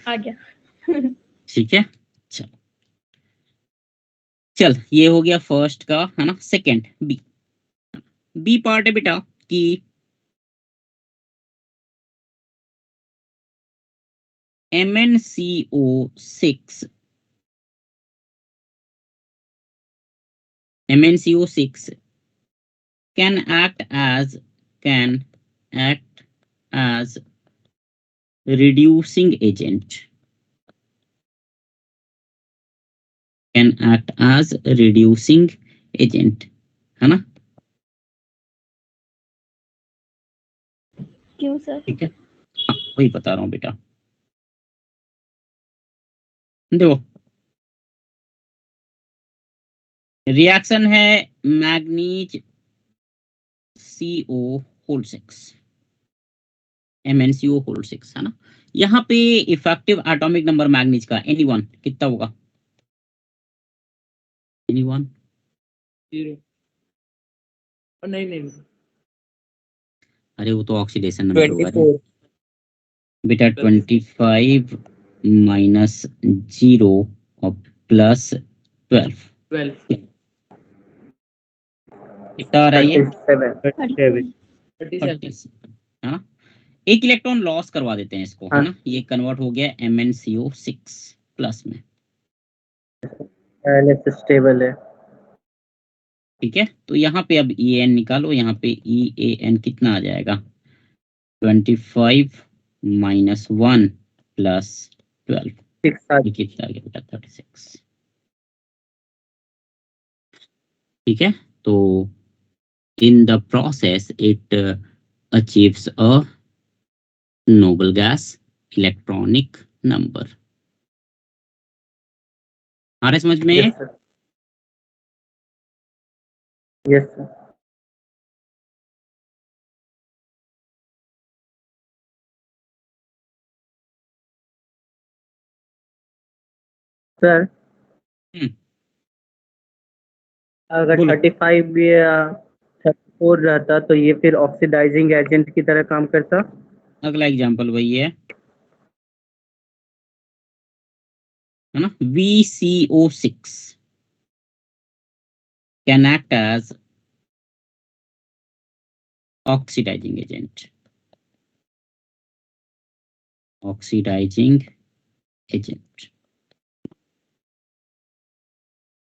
आ गया। ठीक है, चलो चल ये हो गया फर्स्ट का, है ना। सेकंड बी पार्ट है बेटा कि MnCO6 can act as reducing agent, है ना। क्यों सर? ठीक है, हाँ वही बता रहा हूँ बेटा। देखो रिएक्शन है manganese CO whole 6 MnCO whole 6, है ना। यहाँ पे इफेक्टिव एटॉमिक नंबर मैग्नीज का एनीवन कितना होगा? एनीवन? 0। नहीं अरे वो तो ऑक्सीडेशन नंबर होगा 24। बेटा। 25 माइनस 0 और प्लस 12 कितना आ रहा है ये? 37 37। है ना। एक इलेक्ट्रॉन लॉस करवा देते हैं इसको, है ना। ये कन्वर्ट हो गया MnCO6 प्लस में। पहले से स्टेबल है। ठीक है, तो यहाँ पे अब EAN निकालो। यहाँ पे EAN कितना आ जाएगा? 25 माइनस 1 प्लस 12 ये कितना आ गया बेटा? 36। ठीक है, तो in the process it achieves a noble gas electronic number। आ रहा है समझ में? Yes sir. सर अगर बोलो। 35 या 34 रहता तो ये फिर ऑक्सीडाइजिंग एजेंट की तरह काम करता। अगला एग्जांपल वही है ना। VCO6 can act as oxidizing agent।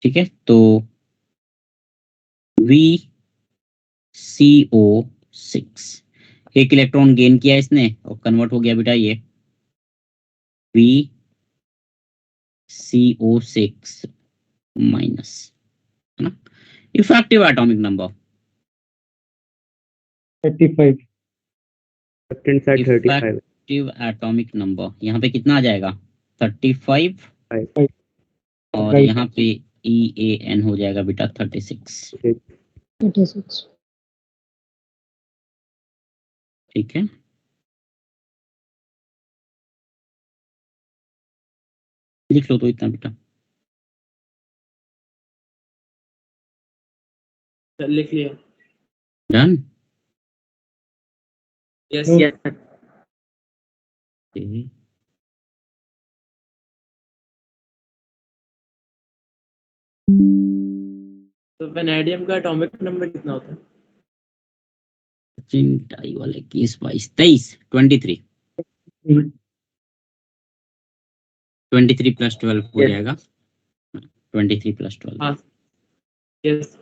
ठीक है, तो VCO6 एक इलेक्ट्रॉन गेन किया इसने और कन्वर्ट हो गया बेटा ये VCO6 माइनस, है ना। Effective atomic number 35 effective atomic number यहाँ पे कितना आ जाएगा? 35 और यहाँ पे EAN हो जाएगा बेटा 36। 36। ठीक है, लिख लो तो इतना बेटा। लिख लिया। डन। यस। तो वेनेडियम का एटॉमिक नंबर कितना होता है? चिंटाई वाले 21 22 23 23 23 प्लस 12 हो Yes. जाएगा। 23 प्लस 12। हाँ। यस।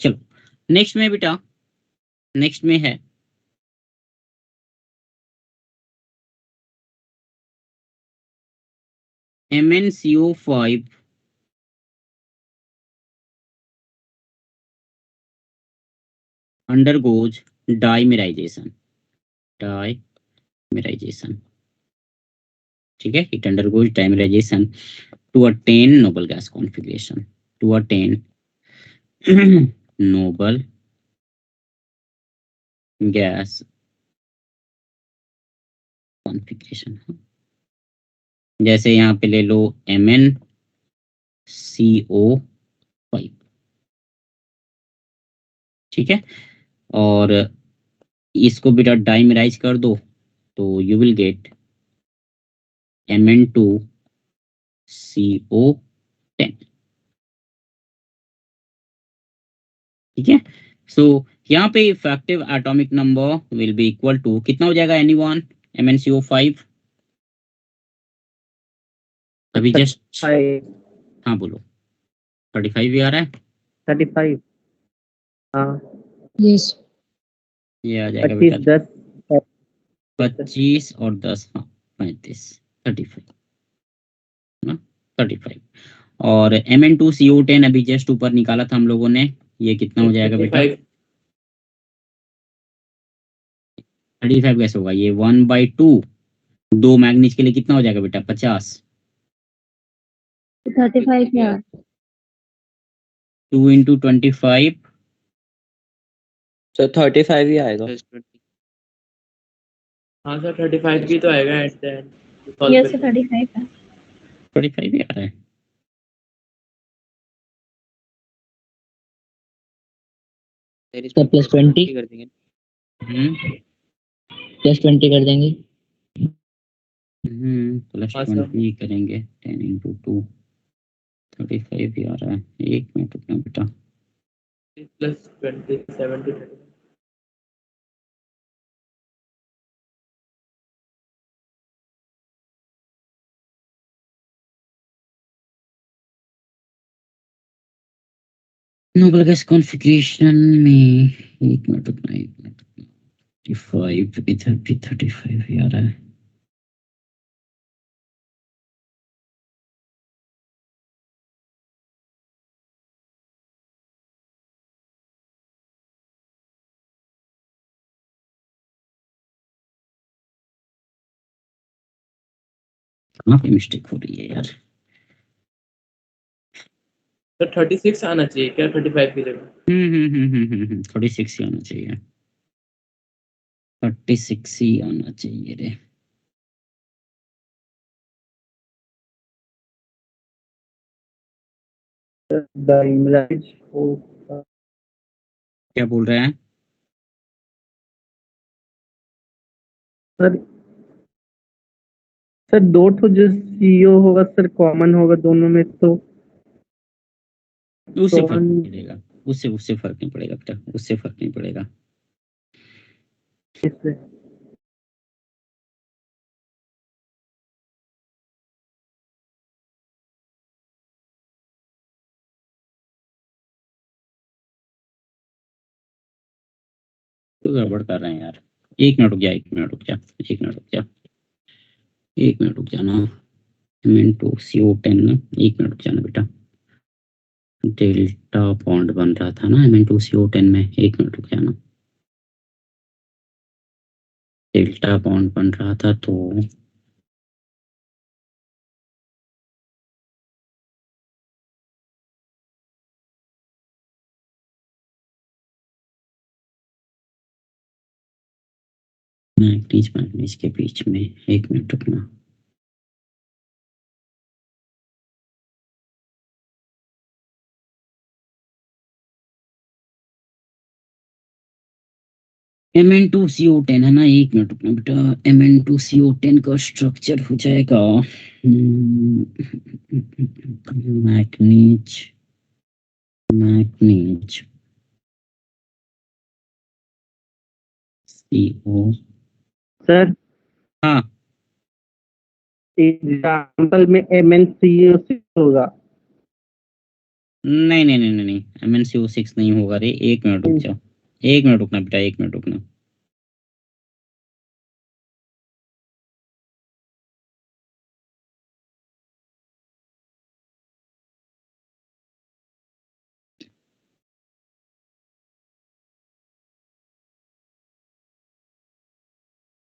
चलो नेक्स्ट में बेटा, नेक्स्ट में है MnCO5 undergoes dimerization। ठीक है, it undergoes dimerization to attain noble gas configuration। to attain noble gas configuration। जैसे यहाँ पे ले लो MnCO5। ठीक है, और इसको बेटा डाइमराइज कर दो तो यू विल गेट Mn2CO10। 10। ठीक है, सो यहाँ पे effective atomic number will be equal to कितना हो जाएगा एनीवन, MnCO5 अभी जस्ट, 5 हाँ बोलो 35 भी आ रहा है, 35 हाँ Yes. ये आ जाएगा बेटा 25 10 25 और 10, हाँ 35, 35 ना, 35। और Mn2CO10 अभी जस्ट ऊपर निकाला था हम लोगों ने, ये कितना हो जाएगा बेटा 35 35 कैसे होगा, ये 1/2, 2 मैग्नीज के लिए कितना हो जाएगा बेटा 50, 35 क्या 2 into 25 सर 35 ही आएगा। प्लस 20। हाँ सर 35 भी तो आएगा एट द एंड यस 35 है 35 ही आ रहा है। तो plus 20 कर देंगे। +20 कर देंगे। प्लस हाँ सर 20 करेंगे, 10 into 2 35 ही आ रहा है, एक मिनट रुकना बेटा, प्लस 20 70 नोबल गैस कॉन्फ़िगरेशन में एक मिनट रुकना, एक मिनट रुकना, 35 इधर भी 35 ही आ रहा है। कहाँ पे मिस्टेक हो रही है यार, तो 36 आना चाहिए क्या 35 की जगह 36 ही आना चाहिए, 36 ही आना चाहिए रे। the image होगा क्या बोल रहे हैं, सर। सर दो तो जो सीईओ होगा सर कॉमन होगा दोनों में तो उससे फर्क कौन नहीं पड़ेगा, उससे फर्क नहीं पड़ेगा बेटा, उससे फर्क नहीं पड़ेगा। इससे तो गड़बड़ कर रहे हैं यार, एक मिनट रुक जा, एक मिनट रुक जा, एक मिनट रुक जा, एक मिनट रुक जाना, Mn2CO10 ना, एक मिनट रुक जाना बेटा, डेल्टा बॉन्ड बन रहा था ना Mn2CO10 में, एक मिनट रुक जाना, डेल्टा बॉन्ड बन रहा था तो मैग्नीज मैग्नीज के बीच में, एक मिनट रुकना, Mn2CO10 है ना, एक मिनट रुकना बेटा, Mn2CO10 का स्ट्रक्चर हो जाएगा मैग्नीज मैग्नीज CO, सर हाँ एग्जाम्पल में MnCO होगा नहीं नहीं नहीं नहीं नहीं, MnCO6 नहीं होगा रे, एक मिनट रुक जाओ, एक मिनट रुकना बेटा, एक मिनट रुकना,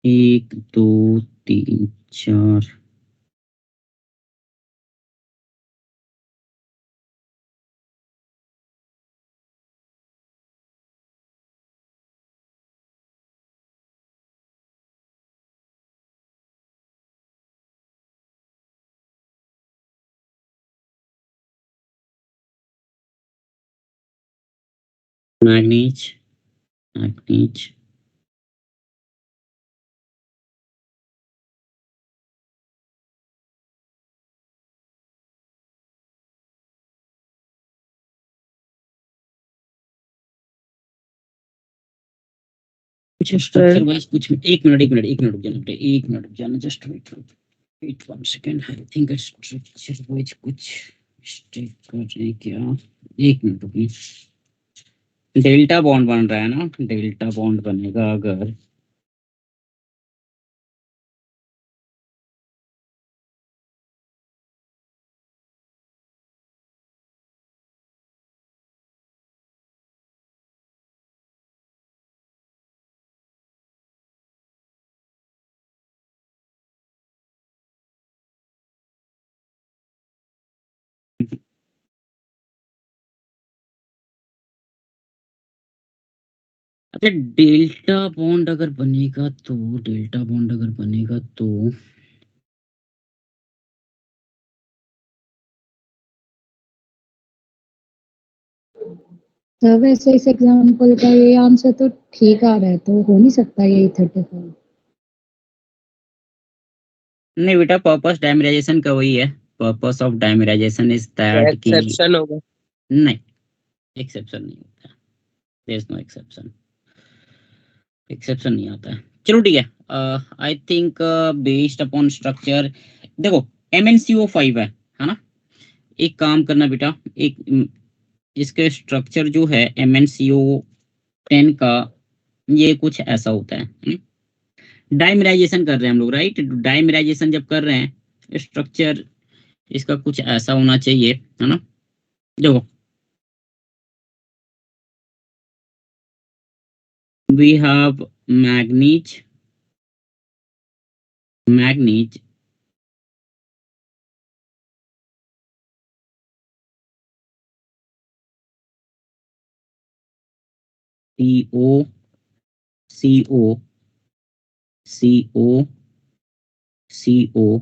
एक दो तीन चार, मैग्नीज मैग्नीज कुछ स्ट्रक्चर वाइज कुछ एक मिनट रुक जाना just wait 1 second. I think structure wise कुछ स्टेप कर रहे हैं क्या, एक मिनट रुकिए। डेल्टा बॉन्ड बन रहा है ना, डेल्टा बॉन्ड बनेगा अगर अच्छा डेल्टा बॉन्ड अगर बनेगा तो तो वैसे इस एग्जाम्पल का ये आंसर तो ठीक आ रहा है, तो हो नहीं सकता ये 35। नहीं बेटा, पर्पस डायमेराइजेशन का वही है। Purpose of dimerization is that कि एक्सेप्शन होगा। नहीं, एक्सेप्शन नहीं होता, there is no exception, exception नहीं आता है। चलो ठीक है, I think based upon structure, देखो MnCO5 है ना। एक काम करना बेटा, इसके स्ट्रक्चर जो है MnCO10 का ये कुछ ऐसा होता है। डाइमराइजेशन कर रहे हैं हम लोग, राइट। डाइमराइजेशन जब कर रहे हैं स्ट्रक्चर इसका कुछ ऐसा होना चाहिए, है ना। देखो we have manganese CO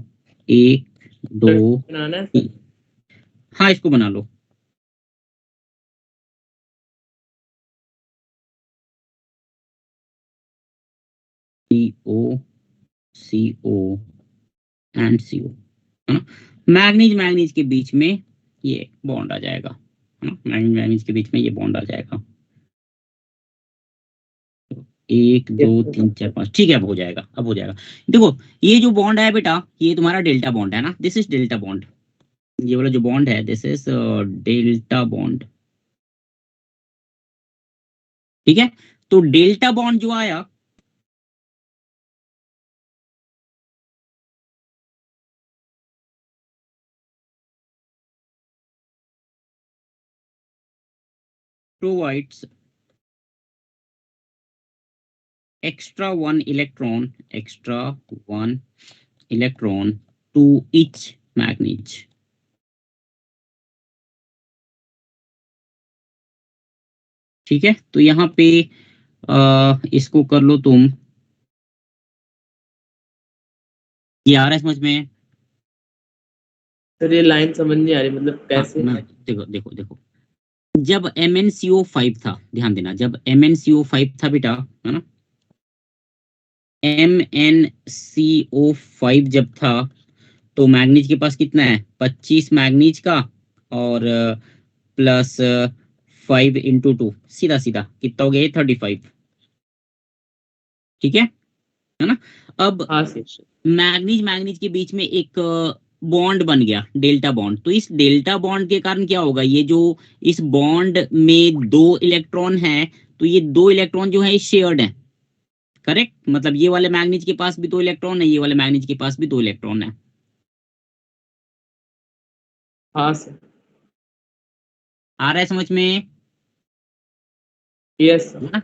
एक दो बनाना है। हाँ इसको बना लो। CO एंड CO, है ना। मैग्नीज के बीच में ये बॉन्ड आ जाएगा, है ना। मैग्नीज के बीच में ये बॉन्ड आ जाएगा। 1 2 3 4 5, ठीक है, अब हो जाएगा। देखो ये जो बॉन्ड है बेटा, ये तुम्हारा डेल्टा बॉन्ड है ना, दिस इज डेल्टा बॉन्ड। ये वाला जो बॉन्ड है दिस इज डेल्टा बॉन्ड, ठीक है। तो डेल्टा बॉन्ड जो आया provides extra one electron to each manganese, ठीक है। तो यहाँ पे इसको कर लो तुम, ये आ रहा है समझ में। सर ये लाइन समझ नहीं आ रही, मतलब कैसे? देखो जब MnCO5 था, ध्यान देना, जब MnCO5 था बेटा, है ना, MnCO5 जब था तो मैग्नीज के पास कितना है, 25 मैग्नीज का, और प्लस 5 इंटू 2, सीधा सीधा कितना हो गया, 35, ठीक है ना। अब हाँ सर। मैग्नीज के बीच में एक बॉन्ड बन गया, डेल्टा बॉन्ड। तो इस डेल्टा बॉन्ड के कारण क्या होगा, ये जो इस बॉन्ड में 2 इलेक्ट्रॉन है, तो ये 2 इलेक्ट्रॉन जो है शेयर्ड है, करेक्ट। मतलब ये वाले मैग्नीज के पास भी 2 इलेक्ट्रॉन है, ये वाले मैग्नीज के पास भी 2 इलेक्ट्रॉन है। हाँ सर। आ रहा है समझ में। Yes sir.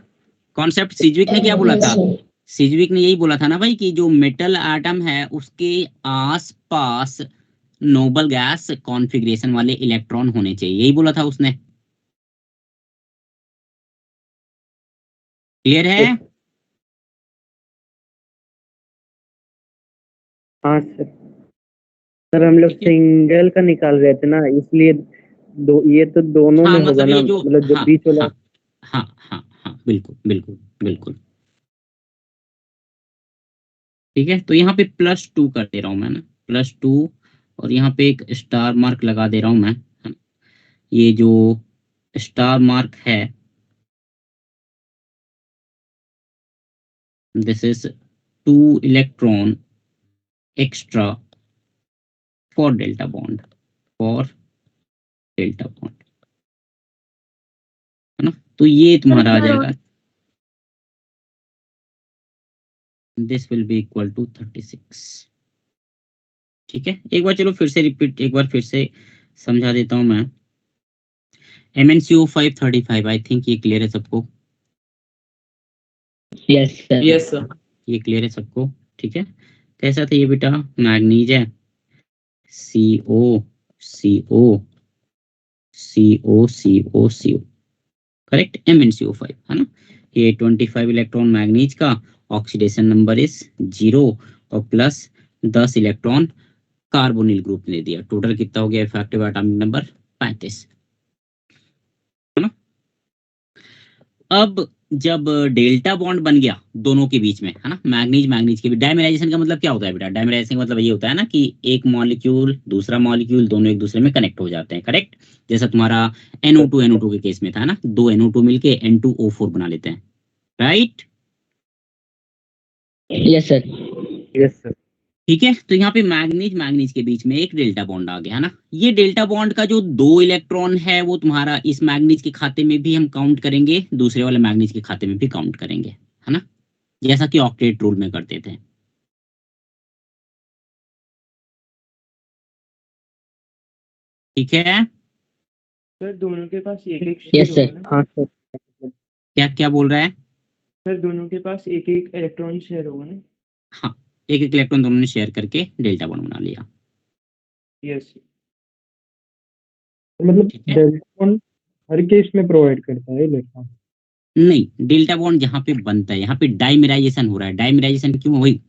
कॉन्सेप्ट सिज्विक ने क्या बोला Yes, था, sir. सिज्विक ने यही बोला था ना भाई, कि जो मेटल एटम है उसके आसपास नोबल गैस कॉन्फ़िगरेशन वाले इलेक्ट्रॉन होने चाहिए, यही बोला था उसने। क्लियर है। हाँ सर हम लोग सिंगल का निकाल रहे थे ना, इसलिए ये तो दोनों हाँ में होगा मतलब ना, ये जो, मतलब जो हाँ बीच वाला। हाँ बिल्कुल ठीक है। तो यहाँ पे +2 कर दे रहा हूँ मैं ना, +2, और यहाँ पे एक स्टार मार्क लगा दे रहा हूँ मैं। ये जो स्टार मार्क है this is 2 electron extra for delta bond, for delta bond, है ना? तो ये तुम्हारा आ जाएगा, this will be equal to 36। ठीक है, एक बार चलो फिर से रिपीट, एक बार फिर से समझा देता हूं मैं। MnCO5 35, आई थिंक ये क्लियर है सबको? Yes sir. Yes, sir. ये क्लियर है सबको? ठीक है, कैसा था ये बेटा? मैग्नीज है, CO CO CO CO CO, correct, MnCO5 है ना? ये 25 इलेक्ट्रॉन मैग्नीज का, ऑक्सीडेशन नंबर इज 0 और प्लस 10 इलेक्ट्रॉन कार्बोनिल ग्रुप ने दिया। टोटल कितना हो गया इफेक्टिव एटॉमिक नंबर? 35, है ना? अब जब डेल्टा बॉन्ड बन गया दोनों के बीच में, है ना, मैग्नीज मैग्नीज के बीच, डायमेराइजेशन का मतलब क्या होता है बेटा? डायमेराइजेशन का मतलब ये होता है ना कि एक मॉलिक्यूल दूसरा मॉलिक्यूल दोनों एक दूसरे में कनेक्ट हो जाते हैं, करेक्ट? जैसा तुम्हारा NO2 के केस में था ना, दो NO2 मिलके N2O4 बना लेते हैं, right? Yes sir. Yes sir. ठीक है, तो यहाँ पे मैग्नीज मैग्नीज के बीच में एक डेल्टा बॉन्ड आ गया, है ना? ये डेल्टा बॉन्ड का जो 2 इलेक्ट्रॉन है वो तुम्हारा इस मैग्नीज के खाते में भी हम काउंट करेंगे, दूसरे वाले मैग्नीज के खाते में भी काउंट करेंगे, है ना? जैसा कि ऑक्टेट रूल में करते थे। ठीक है, सर दोनों के पास एक एक यस शेयर सर। होगा ना? हाँ सर। क्या क्या बोल रहा है? सर दोनों के पास एक एक इलेक्ट्रॉन शेयर होगा ना? हाँ, एक एक इलेक्ट्रॉन दोनों ने शेयर करके डेल्टा बॉन्ड बना लिया। यस। मतलब ठीक है, डेल्टा बॉन्ड हर केस में प्रोवाइड करता है इलेक्ट्रॉन? नहीं, डेल्टा बॉन्ड जहाँ पे बनता है यहाँ पे डाइमेराइजेशन हो रहा है। डाइमेराइजेशन क्यों? वही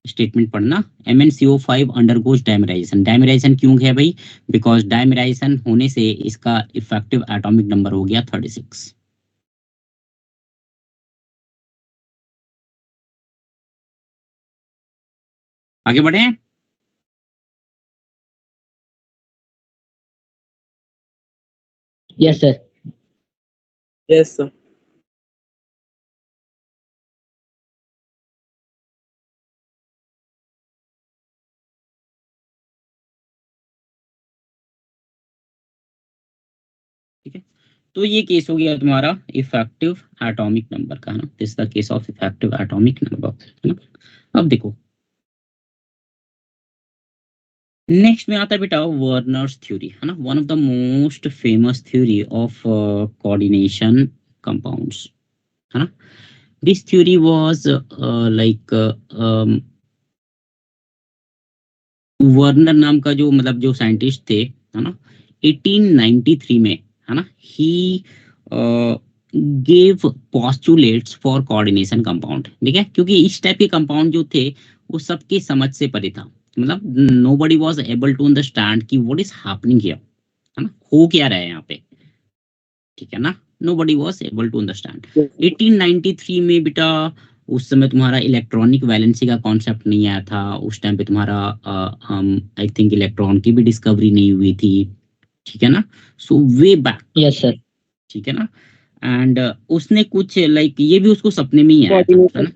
स्टेटमेंट पढ़ना, MnCO5 अंडरगोज डायमेराइजेशन। डायमेराइजेशन क्यों है भाई? बिकॉज डायमेराइजेशन होने से इसका इफेक्टिव एटॉमिक नंबर हो गया 36। आगे बढ़े? Yes sir. Yes, sir. ठीक है, तो ये केस हो गया तुम्हारा इफेक्टिव एटॉमिक नंबर का, है ना? This the case of effective atomic number, है ना? अब देखो नेक्स्ट में आता है बेटा वर्नर्स थ्योरी, है ना? One of the most famous theory of coordination compounds, है ना? This theory was like Werner नाम का जो मतलब जो साइंटिस्ट थे, है ना, 1893 में, है ना, he gave postulates for coordination compound. ठीक है, क्योंकि इस टाइप के कंपाउंड जो थे वो सबकी समझ से परे था, मतलब nobody was able to understand कि व्हाट इज हैपनिंग हियर, है ना, हो क्या रहा है यहाँ पे। ठीक है ना, nobody was able to understand। 1893 में बेटा उस समय तुम्हारा इलेक्ट्रॉनिक वैलेंसी का कॉन्सेप्ट नहीं आया था, उस टाइम पे तुम्हारा आई थिंक इलेक्ट्रॉन की भी डिस्कवरी नहीं हुई थी। ठीक है ना, सो वे बैक। Yes sir. ठीक है ना, एंड उसने कुछ लाइक ये भी उसको सपने में ही आया था, है ना?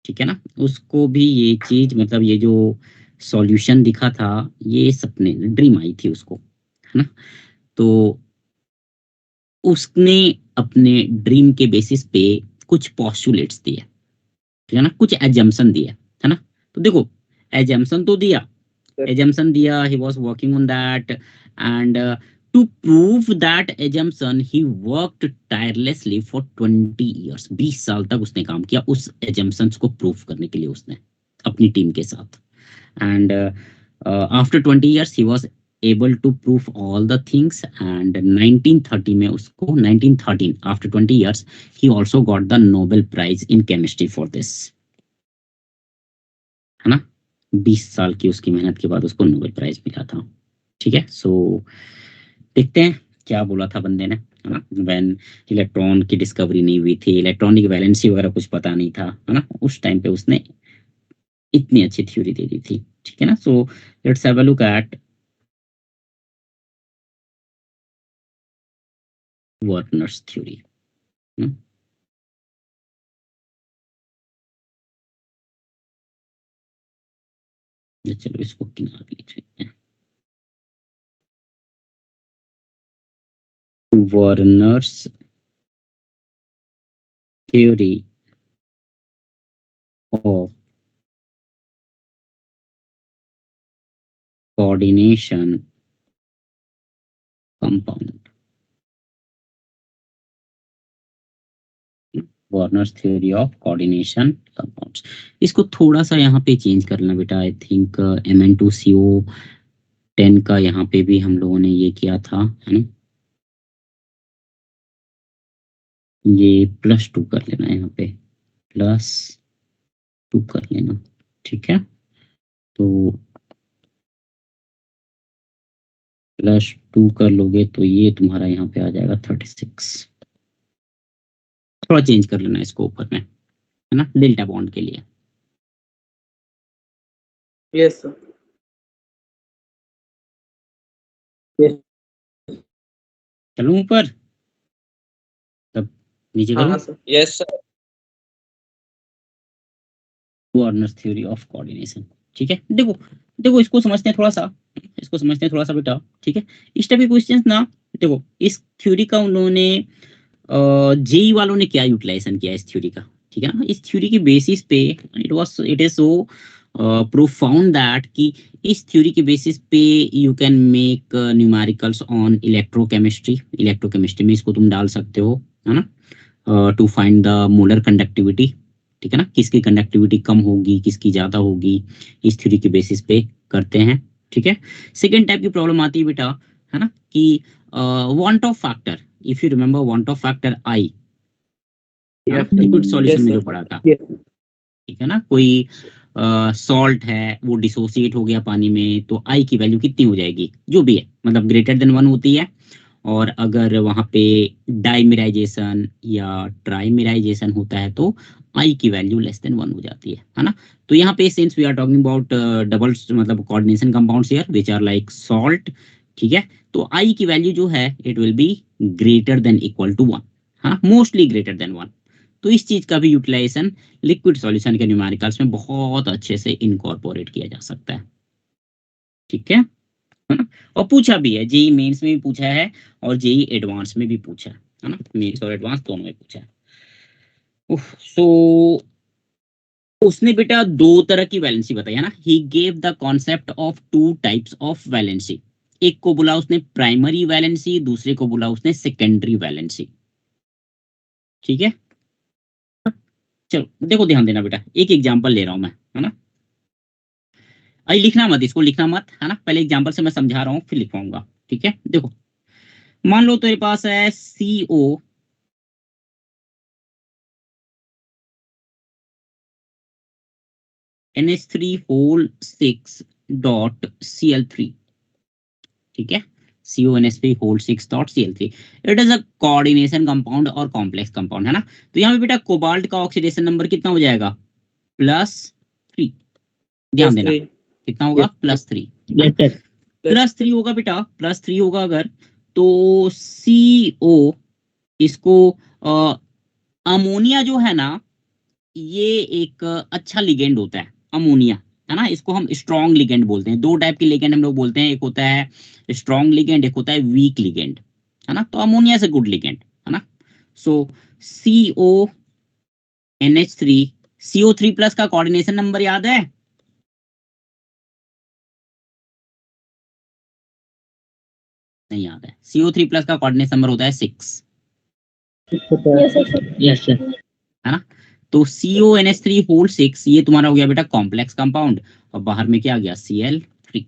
ठीक है ना, उसको भी ये चीज मतलब ये जो सॉल्यूशन दिखा था ये सपने ड्रीम आई थी उसको, है ना? तो उसने अपने ड्रीम के बेसिस पे कुछ पॉस्टुलेट्स दिए, ठीक है ना, कुछ एजम्पशन दिए, है ना? तो देखो एजम्पशन तो दिया, एजम्पशन दिया, he was working on that, and to prove that assumption he worked tirelessly for 20 years. 20 साल तक उसने काम किया उस एजम्पशंस को प्रूव करने के लिए उसने अपनी टीम के साथ। And after 20 years he was able to prove all the things, and 1930 में उसको 1913 after 20 years he also got the Nobel Prize in chemistry for this, है ना? 20 साल की उसकी मेहनत के बाद उसको नोबेल प्राइज मिला था। ठीक है, सो देखते हैं क्या बोला था बंदे ने, है ना? व्हेन इलेक्ट्रॉन की डिस्कवरी नहीं हुई थी, इलेक्ट्रॉनिक वैलेंसी वगैरह कुछ पता नहीं था, है ना, उस टाइम पे उसने इतनी अच्छी थ्योरी दे दी थी। ठीक है ना, so let's have a look at Wagner's theory। चलो इसको किनारे लिख लेते हैं। Warner's theory of coordination compound. Warners theory of coordination compounds. इसको थोड़ा सा यहाँ पे चेंज कर लेना बेटा। आई थिंक Mn2CO10 का यहाँ पे भी हम लोगों ने ये किया था, है ना। ये +2 कर लेना, यहाँ पे +2 कर लेना, ठीक है। तो +2 कर लोगे तो ये तुम्हारा यहाँ पे आ जाएगा 36। थोड़ा चेंज कर लेना इसको ऊपर में, है ना, डेल्टा बॉन्ड के लिए। Yes sir. चलो ऊपर, तब नीचे करो। हाँ sir. Yes sir. Warners theory of coordination, ठीक है। देखो देखो इसको समझते हैं थोड़ा सा, इसको समझते हैं थोड़ा सा बेटा, ठीक है। इस टाइप के क्वेश्चंस ना, देखो इस थ्योरी का उन्होंने जेई वालों ने क्या यूटिलाइजेशन किया इस थ्योरी का, ठीक है ना। इस थ्योरी की बेसिस पे it is so profound that कि इस थ्योरी के बेसिस पे you can make numericals on electrochemistry. Electrochemistry में इसको तुम डाल सकते हो, है ना, to find the molar conductivity, ठीक है ना, किसकी कंडक्टिविटी कम होगी किसकी ज्यादा होगी, इस थ्योरी के बेसिस पे करते हैं, ठीक है। सेकेंड टाइप की प्रॉब्लम आती है बेटा, है ना, कि want of factor. If you remember want of factor I, liquid solution में जो पढ़ा था, ठीक है ना। कोई सॉल्ट है वो डिसोसिएट हो गया पानी में, तो आई की वैल्यू कितनी हो जाएगी, जो भी है, मतलब ग्रेटर देन 1 होती है। और अगर वहां पे डाइमेराइजेशन या ट्राइमेराइजेशन होता है तो आई की वैल्यू लेस देन 1 हो जाती है ना। तो यहाँ पे since we are talking about double मतलब coordination compounds here which are like salt, ठीक है। तो आई की वैल्यू जो है it will be greater than equal to 1, हाँ, मोस्टली ग्रेटर देन 1। तो इस चीज का भी यूटिलाइजेशन लिक्विड सॉल्यूशन के न्यूमेरिकल्स में बहुत अच्छे से इनकॉर्पोरेट किया जा सकता है, ठीक है ना। और पूछा भी है, जेई मेंस में भी पूछा है और जेई एडवांस में भी पूछा है ना, मेंस और एडवांस दोनों में पूछा है। सो उसने बेटा 2 तरह की वैलेंसी बताई, है ना। He gave the concept of 2 types of valency. एक को बोला उसने प्राइमरी वैलेंसी, दूसरे को बोला उसने सेकेंडरी वैलेंसी, ठीक है। चलो देखो ध्यान देना बेटा, एक एग्जांपल ले रहा हूं मैं, है ना। अरे लिखना मत, इसको लिखना मत, है ना, पहले एग्जांपल से मैं समझा रहा हूँ फिर लिखवाऊंगा, ठीक है। देखो मान लो तेरे पास है CO NH3 whole 6 dot Cl3, ठीक है। CONH3 whole 6 dot Cl3, it is a coordination compound और कॉम्प्लेक्स कंपाउंड, है ना। तो यहाँ पे बेटा कोबाल्ट का ऑक्सीडेशन नंबर कितना हो जाएगा, +3। ध्यान देना कितना होगा, +3। +3 होगा बेटा, +3 होगा अगर, तो CO इसको अमोनिया जो है ना, ये एक अच्छा लिगेंड होता है अमोनिया, है ना। इसको हम स्ट्रॉन्ग लिगेंड बोलते हैं। 2 टाइप के लिगेंड हम लोग बोलते हैं, एक होता है स्ट्रॉन्ग लिगेंड, एक होता है वीक लिगेंड, है ना। तो अमोनिया से गुड लिगेंड, है ना। सो CONH3 CO3+ का कोऑर्डिनेशन नंबर याद है, नहीं याद है। CO3+ का कोऑर्डिनेशन नंबर होता है 6, यस सर। है ना। तो CONH3 होल 6 ये तुम्हारा हो गया बेटा कॉम्प्लेक्स कंपाउंड, और बाहर में क्या आ गया, Cl3,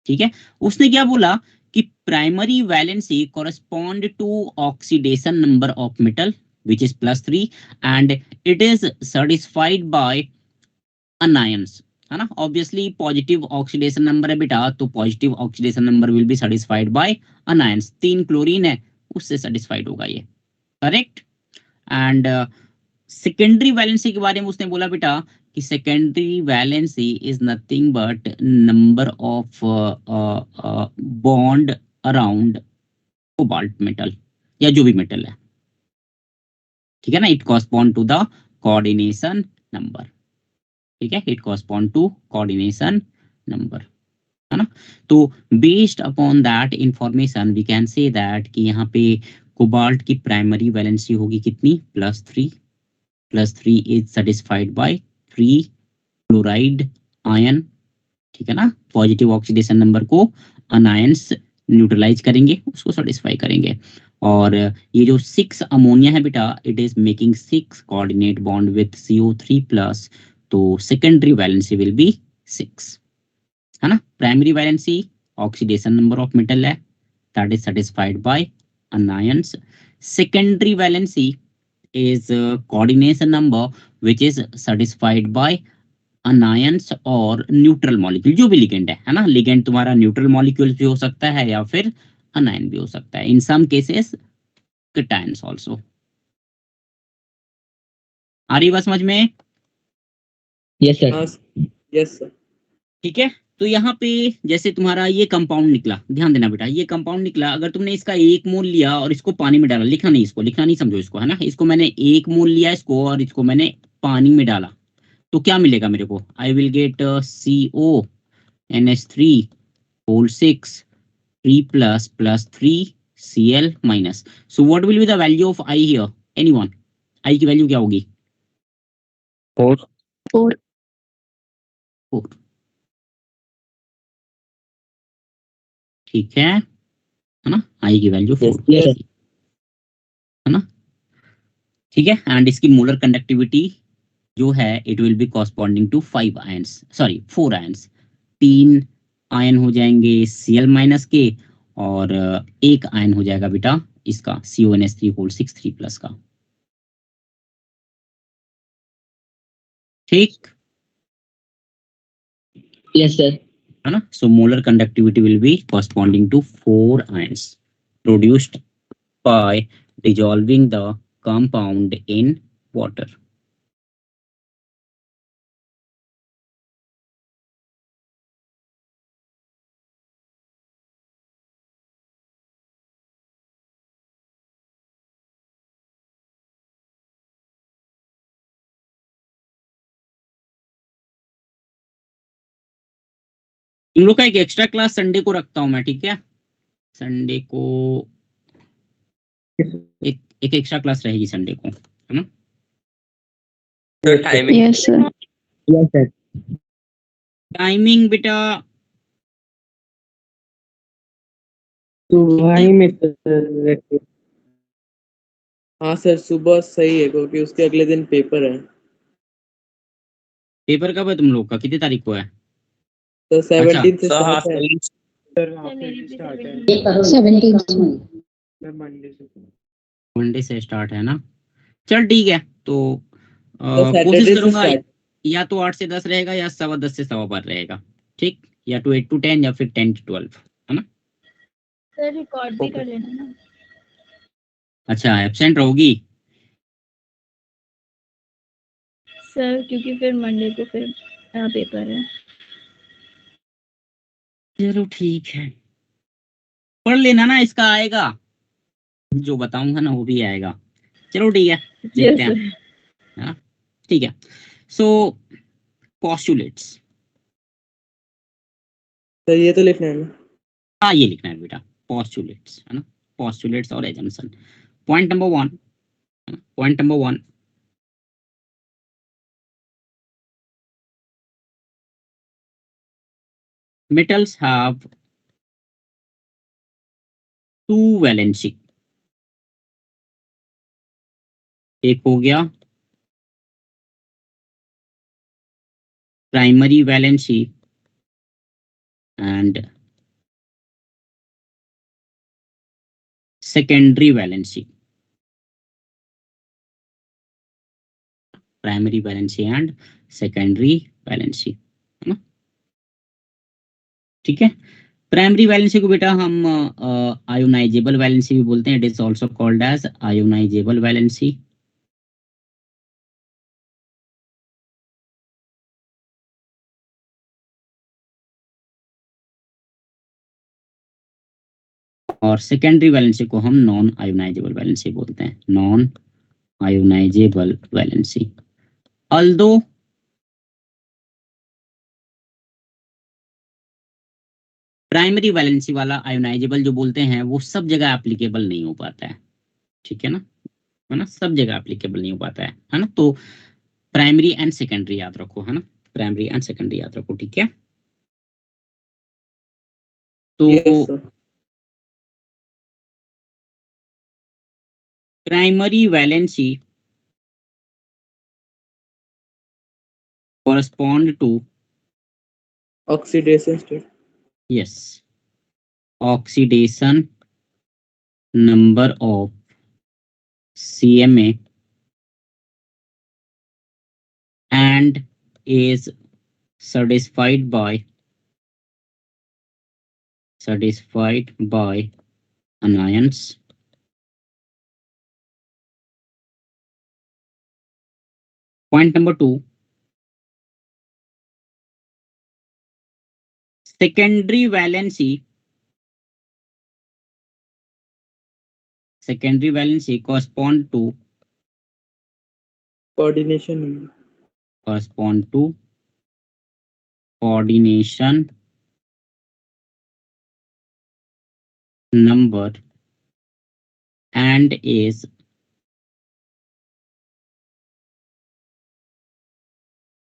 ठीक है। उसने क्या बोला कि primary valency correspond to oxidation number of metal which is +3 and it is satisfied by anions, है ना। ऑब्वियसली पॉजिटिव ऑक्सीडेशन नंबर है बेटा, तो positive oxidation number will be satisfied by anions. 3 chlorine है, उससे सेटिस्फाइड होगा ये, करेक्ट। एंड सेकेंडरी वैलेंसी के बारे में उसने बोला बेटा कि secondary valency is nothing but number of bond around cobalt metal या जो भी मेटल है, ठीक है ना। It correspond to the coordination number, ठीक है, it correspond to coordination number, है ना। तो based upon that information we can say that कि यहाँ पे कोबाल्ट की प्राइमरी वैलेंसी होगी कितनी, +3 is satisfied bye 3 chloride ion, ठीक है ना। पॉजिटिव ऑक्सीडेशन नंबर को अनायंस न्यूट्रलाइज करेंगे, उसको सेटिस्फाई करेंगे। और ये जो 6 अमोनिया है बेटा, it is making 6 coordinate bond with CO3+, तो सेकेंडरी वैलेंसी विल बी 6, है ना। Primary valency oxidation number of metal है, that is satisfied by anions. सेकेंडरी वैलेंसी is coordination number which is satisfied by anions और neutral molecule, जो भी ligand है ना। लिगेंड तुम्हारा न्यूट्रल मॉलिक्यूल भी हो सकता है या फिर अनायन भी हो सकता है, इन सम केसेस कैटायंस आल्सो। आ रही बात समझ में? Yes sir. Yes sir. ठीक है, तो यहाँ पे जैसे तुम्हारा ये कंपाउंड निकला, ध्यान देना बेटा, ये कंपाउंड निकला, अगर तुमने इसका 1 मोल लिया और इसको पानी में डाला, लिखना नहीं, इसको लिखना नहीं, समझो इसको, है ना। इसको मैंने 1 मोल लिया इसको और इसको मैंने पानी में डाला, तो क्या मिलेगा मेरे को? I will get CONH3 6 3 + 3 Cl-। So what will be the value of I here? Anyone? I की वैल्यू क्या होगी? 4 4 4, ठीक है ना। I की वैल्यू 4, Yes, sir. है ना। ठीक है, एंड इसकी मोलर कंडक्टिविटी जो है it will be corresponding to 5 ions, sorry 4 ions. 3 ion हो जाएंगे Cl- के, और एक आयन हो जाएगा बेटा इसका CONH3 6 3+ का, ठीक Yes, sir. है ना। So molar conductivity will be corresponding to 4 ions produced by dissolving the compound in water. इन लोग का एक एक्स्ट्रा क्लास संडे को रखता हूं मैं, ठीक है। संडे को एक एक्स्ट्रा क्लास रहेगी संडे को, है ना। Yes sir. Yes, sir. Timing बेटा सुबह ही में sir, हाँ सर, सुबह सही है क्योंकि उसके अगले दिन पेपर है। पेपर कब है तुम लोग का, कितनी तारीख को है? तो 17 से sir, स्टार्ट है। सर हाफ मेरी ईयरली भी स्टार्ट है 17th में। सर, मंडे से। मंडे से स्टार्ट है ना। चल ठीक है, तो तो कोशिश सैटरडे से करूंगा स्टार्ट। या तो 8 से 10 रहेगा या 10:15 से 12 रहेगा, ठीक, या तो 8 to 10 या फिर 10 to 12, है ना। सर रिकॉर्ड भी कर लेना ना अच्छा, एब्सेंट रहोगी? सर, क्योंकि फिर मंडे को फिर पेपर है। चलो ठीक है, पढ़ लेना ना, इसका आएगा, जो बताऊंगा ना वो भी आएगा। चलो ठीक है, यस देखते हैं, सर। है ना। ठीक है, सो पोस्टुलेट्स, सर ये तो लिखना है ना। हाँ ये लिखना है बेटा, पोस्टुलेट्स, है ना। पोस्टुलेट्स और assumption. Point number 1, point number 1, metals have 2 valency। एक हो गया primary valency and secondary valency, primary valency and secondary valency, है ना। ठीक है, प्राइमरी वैलेंसी को बेटा हम आयोनाइजेबल वैलेंसी भी बोलते हैं, it is also called as ionizable valency. और सेकेंडरी वैलेंसी को हम नॉन आयोनाइजेबल वैलेंसी बोलते हैं, non ionizable valency. Although primary valency वाला आयोनाइजेबल जो बोलते हैं वो सब जगह एप्लीकेबल नहीं हो पाता है, ठीक है ना, सब जगह एप्लीकेबल नहीं हो पाता है ना। तो प्राइमरी एंड सेकेंडरी याद रखो, है ना, प्राइमरी एंड सेकेंडरी याद रखो, ठीक है। तो Yes, sir. Primary valency correspond to Oxidation state. yes oxidation number of CMA and is satisfied by anions. Point number 2, secondary valency correspond to Coordination. coordination number and is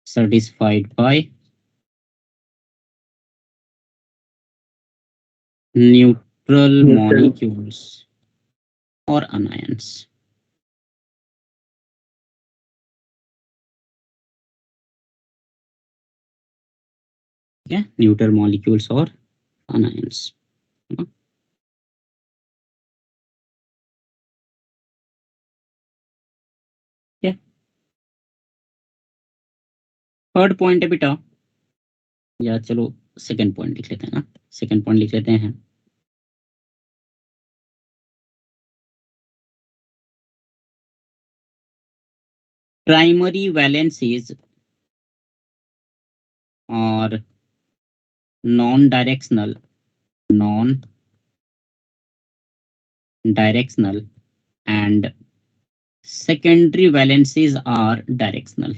satisfied by neutral molecules or anions. Yeah, neutral molecules or anions. Yeah. Third point है बेटा, या चलो second point लिख लेते हैं ना, second point लिख लेते हैं। प्राइमरी वैलेंसीज और non directional and secondary valencies are directional.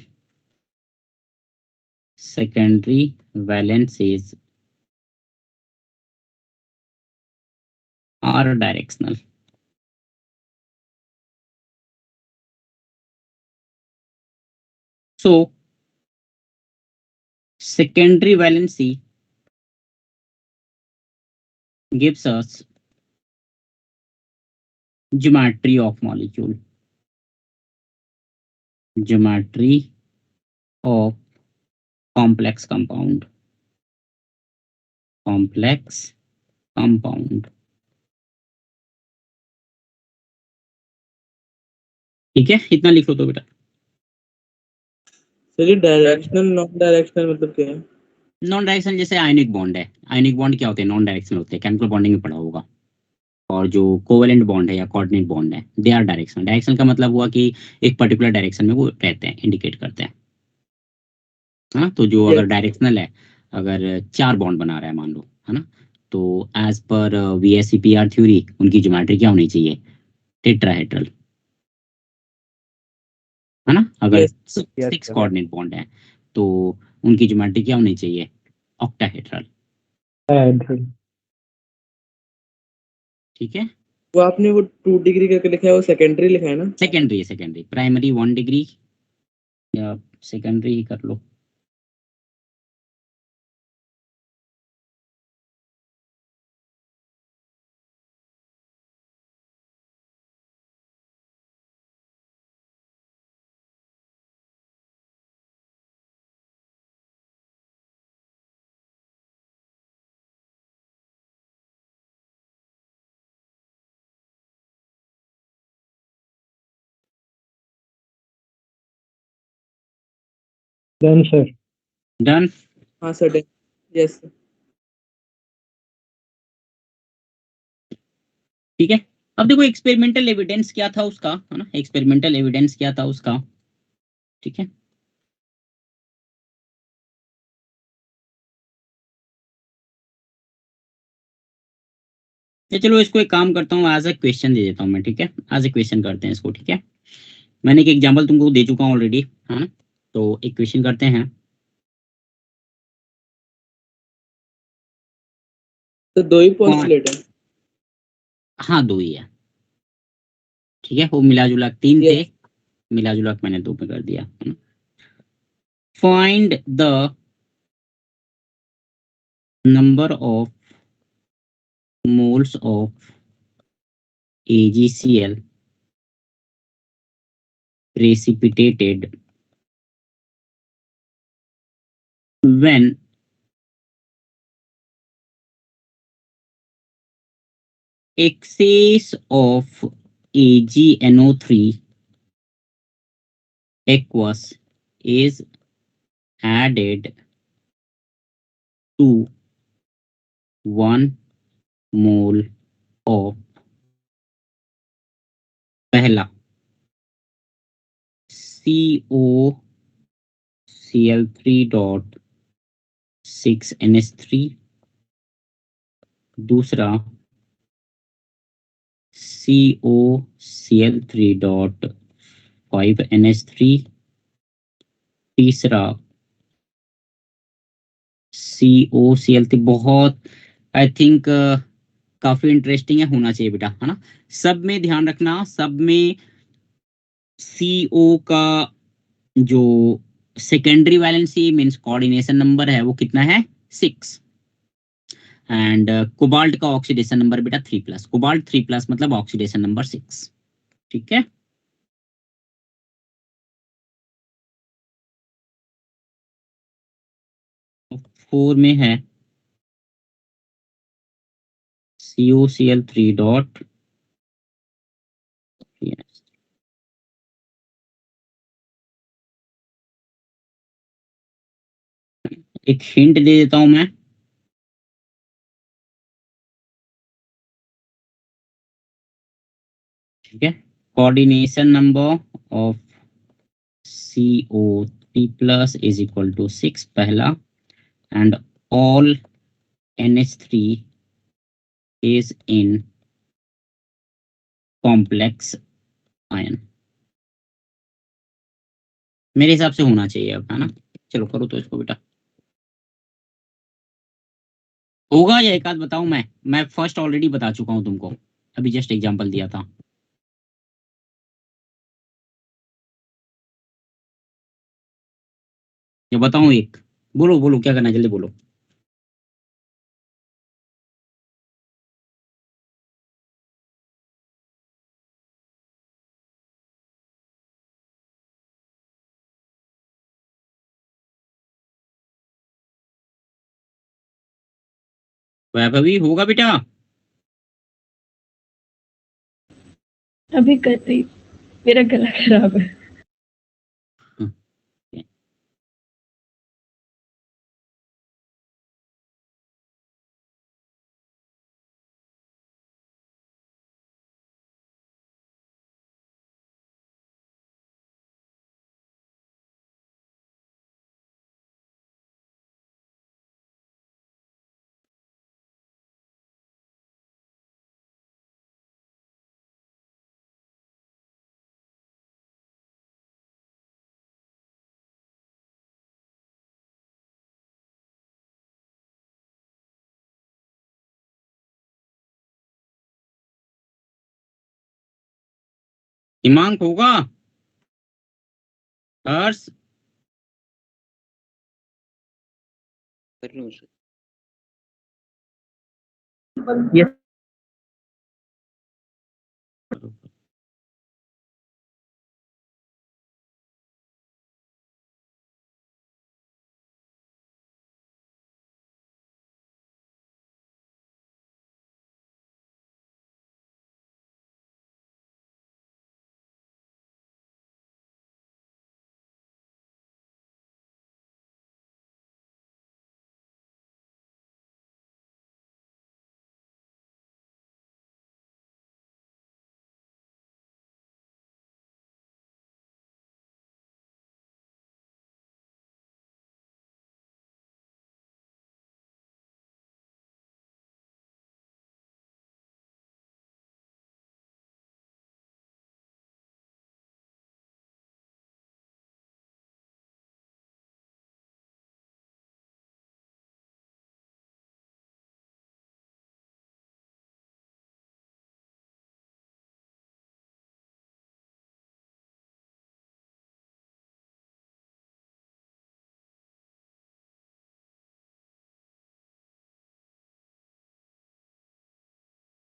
Secondary valencies are directional. So secondary valency gives us geometry of molecule, geometry of complex compound, ठीक है, इतना लिख लो तो बेटा। सर डायरेक्शनल नॉन डायरेक्शनल मतलब क्या है? नॉन डायरेक्शनल जैसे आयनिक बॉन्ड है, आयनिक बॉन्ड क्या होते हैं, नॉन डायरेक्शनल होते हैं, केमिकल बॉन्डिंग में पढ़ा होगा। और जो कोवेलेंट बॉन्ड है या कोऑर्डिनेट बॉन्ड है, दे आर डायरेक्शनल। डायरेक्शनल का मतलब हुआ कि एक पर्टिकुलर डायरेक्शन में वो रहते हैं, इंडिकेट करते हैं। हाँ, तो जो अगर डायरेक्शनल है, अगर 4 बॉन्ड बना रहा है मान लो, है ना, तो एज पर VSEPR थ्योरी उनकी ज्योमेट्री क्या होनी चाहिए, टेट्राहेड्रल, है ना। अगर 6 कोऑर्डिनेट बॉन्ड है तो उनकी ज्योमेट्री क्या होनी चाहिए, ऑक्टाहेड्रल, ठीक है। वो आपने वो 2 डिग्री करके लिखा है, वो सेकेंडरी लिखा है ना? सेकेंडरी, प्राइमरी 1 डिग्री या सेकेंडरी ही कर लो। Done sir. डन। हाँ सर, यस सर। ठीक है, अब देखो एक्सपेरिमेंटल एविडेंस क्या था उसका, है ना, एक्सपेरिमेंटल एविडेंस क्या था उसका, ठीक है। चलो इसको एक काम करता हूँ, एज ए क्वेश्चन दे देता हूँ मैं, ठीक है, एज ए क्वेश्चन करते हैं इसको, ठीक है। मैंने एक एग्जांपल तुमको दे चुका हूँ ऑलरेडी, है ना, तो एक क्वेश्चन करते हैं। तो दो ही पोस्टुलेट है। हाँ 2 ही है, ठीक है। वो मिला जुला 3 थे, Yes. मिला जुला मैंने 2 पे कर दिया। Find the number of moles of AgCl precipitated when excess of AgNO3 aqueous is added to 1 mole of पहला COCl3.6NH3, दूसरा COCl3.5NH3, तीसरा COCl3। बहुत आई थिंक काफी इंटरेस्टिंग है, होना चाहिए बेटा, है ना। सब में ध्यान रखना, सब में CO का जो secondary valency means coordination number है वो कितना है 6, एंड कोबाल्ट का ऑक्सीडेशन नंबर बेटा 3+, कोबाल्ट 3+ मतलब ऑक्सीडेशन नंबर 6, ठीक है। फोर में है COCl3 डॉट, एक हिंट दे देता हूं मैं, ठीक है। Coordination number of CO3+ is equal to 6 पहला, and all NH3 is in complex ion. मेरे हिसाब से होना चाहिए अब, है ना। चलो करो तो इसको बेटा, होगा या एक आध बताऊं मैं फर्स्ट ऑलरेडी बता चुका हूं तुमको, अभी जस्ट एग्जांपल दिया था। ये बताऊं एक, बोलो बोलो क्या करना है, जल्दी बोलो। वैभवी होगा बेटा? अभी कर रही, मेरा गला खराब है। हिमांक होगा? हर्ष? कर लूँ सर? Yes.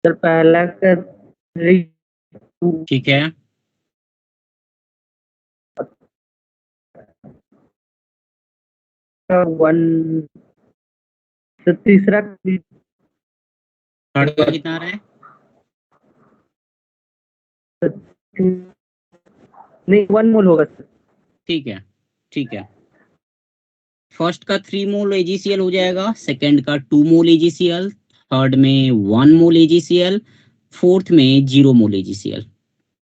सर पहला का 3 ठीक है, का 1 सर तीसरा थर्ड का कितना आ रहा है? नहीं 1 मोल होगा सर। ठीक है, ठीक है। फर्स्ट का 3 मोल AgCl हो जाएगा, सेकंड का 2 मोल AgCl, थर्ड में 1 मोल AgCl, फोर्थ में 0 मोल AgCl।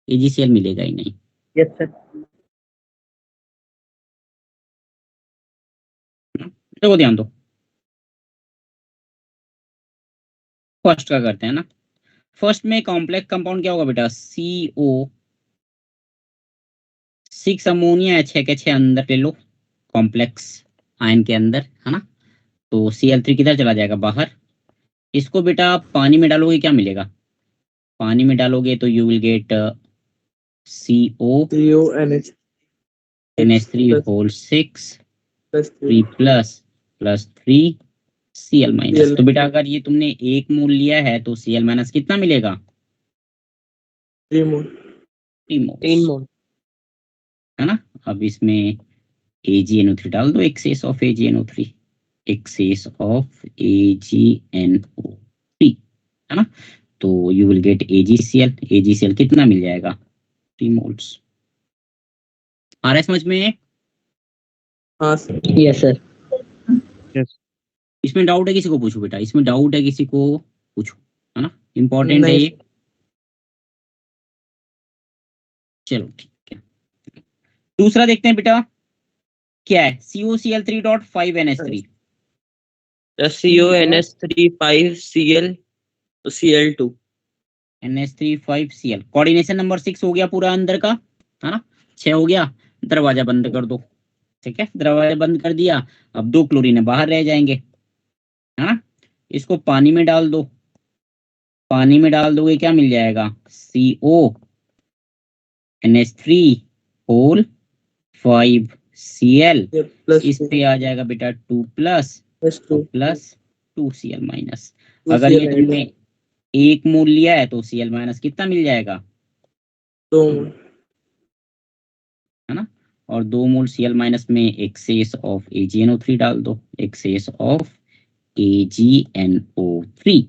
AgCl मिलेगा ही नहीं। Yes sir. देखो ध्यान दो, फर्स्ट का करते हैं ना। फर्स्ट में कॉम्प्लेक्स कंपाउंड क्या होगा बेटा? CO 6 अमोनिया H अंदर ले लो, कॉम्प्लेक्स आयन के अंदर, है ना। तो Cl3 किधर चला जाएगा? बाहर। इसको बेटा आप पानी में डालोगे, क्या मिलेगा? पानी में डालोगे तो you will get CO CONH NH3 whole 6 3 plus plus 3 Cl minus. Cl तो बेटा अगर ये तुमने 1 मोल लिया है तो Cl माइनस कितना मिलेगा? 3 मोल 3 मोल, 3 मोल। है ना। अब इसमें AgNO3 डाल दो, access of AgNO3, access of AgNO3, है ना। तो यू विल गेट AgCl कितना मिल जाएगा? 3 मोल्स। आ रहा है समझ में? हाँ सर। Yes sir. इसमें डाउट है किसी को? पूछो बेटा, इसमें डाउट है किसी को? पूछो, है ना, इंपॉर्टेंट है नहीं। ये। चलो ठीक है, दूसरा देखते हैं बेटा, क्या है? COCl3.5NH3। CONH3 5Cl तो Cl2। NH3 5Cl, coordination number 6 हो गया पूरा अंदर का, है ना। 6 हो गया, दरवाजा बंद कर दो। ठीक है, दरवाजा बंद कर दिया। अब 2 क्लोरीन बाहर रह जाएंगे, है ना। इसको पानी में डाल दो, पानी में डाल दोगे क्या मिल जाएगा? CONH3 होल 5Cl, प्लस इस पे आ जाएगा बेटा 2 प्लस 2 प्लस 2 Cl माइनस। अगर ये तुमने 1 मोल लिया है तो Cl माइनस कितना मिल जाएगा? 2 मोल, है ना। और 2 मोल Cl माइनस में एक्सेस ऑफ AgNO3 डाल दो, एक्सेस ऑफ AgNO3,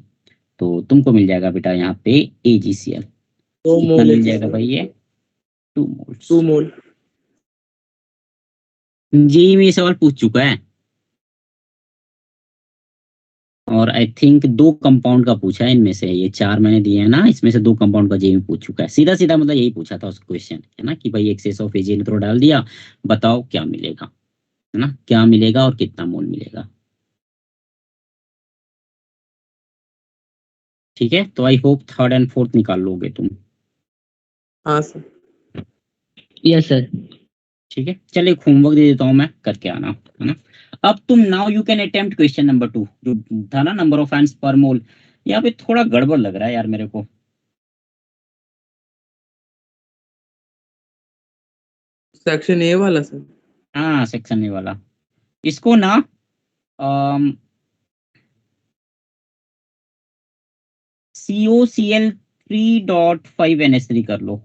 तो तुमको मिल जाएगा बेटा यहाँ पे AgCl। 2 कितना मोल मिल जाएगा भाई? ये 2 मोल्स। 2 मोल। जी में ये सवाल पूछ चुका है, और आई थिंक 2 कंपाउंड का पूछा है इनमें से। ये 4 मैंने दिए हैं ना, इसमें से 2 कंपाउंड का जेई में पूछ चुका है। सीधा सीधा मतलब यही पूछा था उस क्वेश्चन, है ना, कि भाई एक्सेस ऑफ AgNO3 डाल दिया, बताओ क्या मिलेगा, है ना, क्या मिलेगा और कितना मोल मिलेगा। ठीक है, तो I hope third and fourth निकाल लोगे तुम। हाँ सर। Yes sir. ठीक है, चलिए होमवर्क दे देता हूं मैं, करके आना, है ना। अब तुम now you can attempt question number 2, जो था ना नंबर ऑफ आयंस पर मोल। यहाँ पे थोड़ा गड़बड़ लग रहा है यार मेरे को। सेक्शन ए वाला सर। हाँ, सेक्शन ए वाला। इसको ना COCl3.5NH3 कर लो।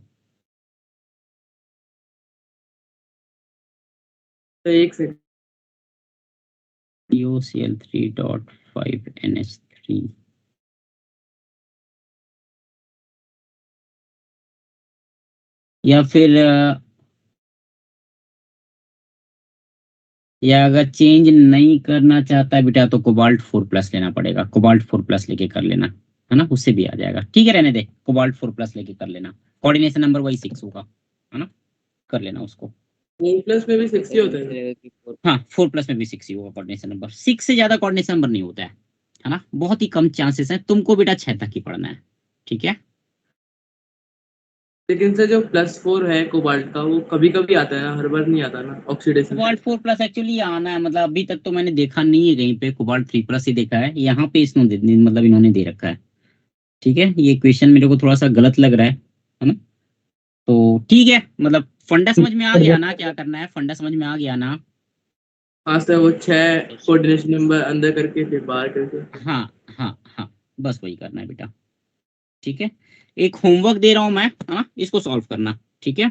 तो एक सेकंड। COCl3.5NH3, या फिर या अगर चेंज नहीं करना चाहता है बेटा तो कोबाल्ट 4+ लेना पड़ेगा। कोबाल्ट 4+ लेके कर लेना, है ना, उससे भी आ जाएगा। ठीक है, रहने दे, कोबाल्ट 4+ लेके कर लेना। कोऑर्डिनेशन नंबर वही 6 होगा, है ना, कर लेना उसको। 4+ में भी 6 ही होता है। हाँ, 4+ में भी 6 ही होगा कोऑर्डिनेशन नंबर। 6 से ज्यादा कोऑर्डिनेशन नंबर नहीं होता है ना, बहुत ही कम चांसेस है। तुमको बेटा 6 तक ही पढ़ना है, ठीक है। लेकिन सर जो +4 है कोबाल्ट का, वो कभी कभी आता है ना, हर बार नहीं आता ना ऑक्सीडेशन। कोबाल्ट 4+ एक्चुअली आना है, मतलब अभी तक तो मैंने देखा नहीं है कहीं पे। कोबाल्ट 3+ ही देखा है, यहाँ पे इसने मतलब इन्होंने दे रखा है। ठीक है, ये क्वेश्चन मेरे को थोड़ा सा गलत लग रहा है ना। तो ठीक है, मतलब फंडा समझ में आ गया ना, क्या करना है, फंडा समझ में आ गया ना। हाँ सर, वो 6 कोऑर्डिनेशन नंबर अंदर करके फिर बाहर करके। हाँ हाँ हाँ, बस वही करना है बेटा। ठीक है, एक होमवर्क दे रहा हूं मैं, है ना, इसको सॉल्व करना। ठीक है,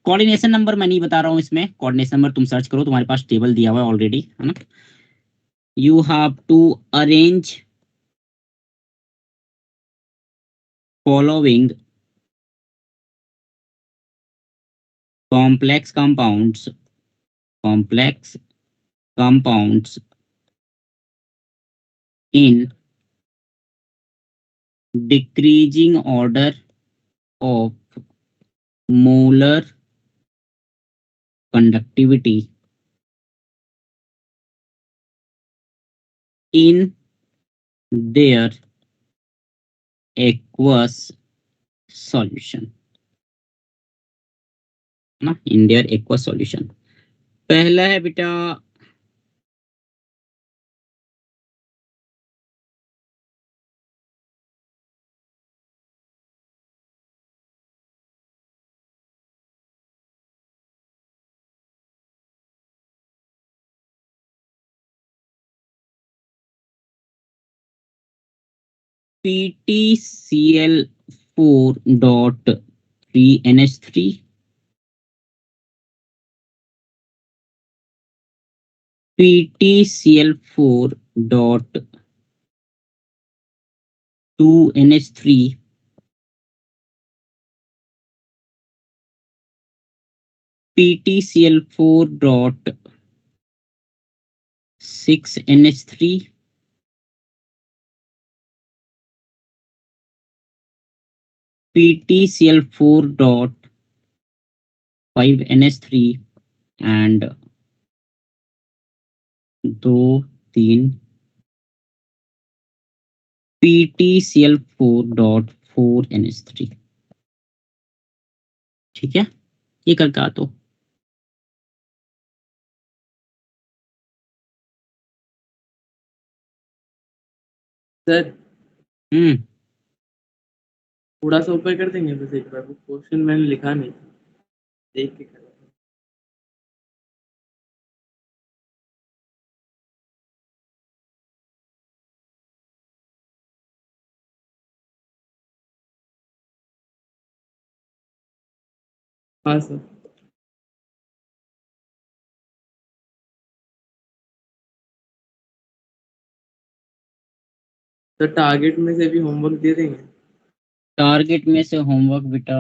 कोऑर्डिनेशन नंबर मैं नहीं बता रहा हूं इसमें, कोऑर्डिनेशन नंबर तुम सर्च करो, तुम्हारे पास टेबल दिया हुआ है ऑलरेडी, है ना। You have to arrange following complex compounds in decreasing order of molar conductivity in their aqueous solution, ना, in their aqueous solution। पहला है बेटा PtCl4.3NH3, PtCl4.2NH3, PtCl4.6NH3, PtCl4.5NH3 and 2 3 PtCl4.4NH3। ठीक है, ये करके आ तो सर हम्म थोड़ा सा ऊपर कर देंगे बस एक बार, वो क्वेश्चन मैंने लिखा नहीं था, देख के कर। हाँ सर। तो टारगेट में से भी होमवर्क दे देंगे। टारगेट में से होमवर्क बेटा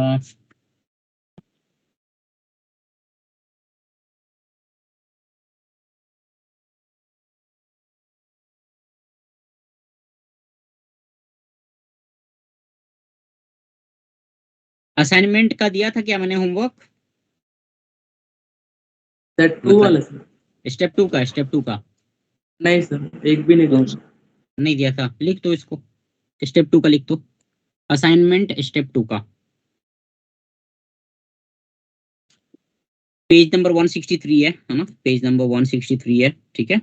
असाइनमेंट का दिया था क्या मैंने होमवर्क? सर 2 वाला सर? स्टेप टू का नहीं सर, एक भी नहीं दिया। नहीं दिया था, लिख दो इसको, स्टेप 2 का लिख दो, असाइनमेंट स्टेप 2 का पेज नंबर 163 है ना, पेज नंबर 163 है। ठीक है,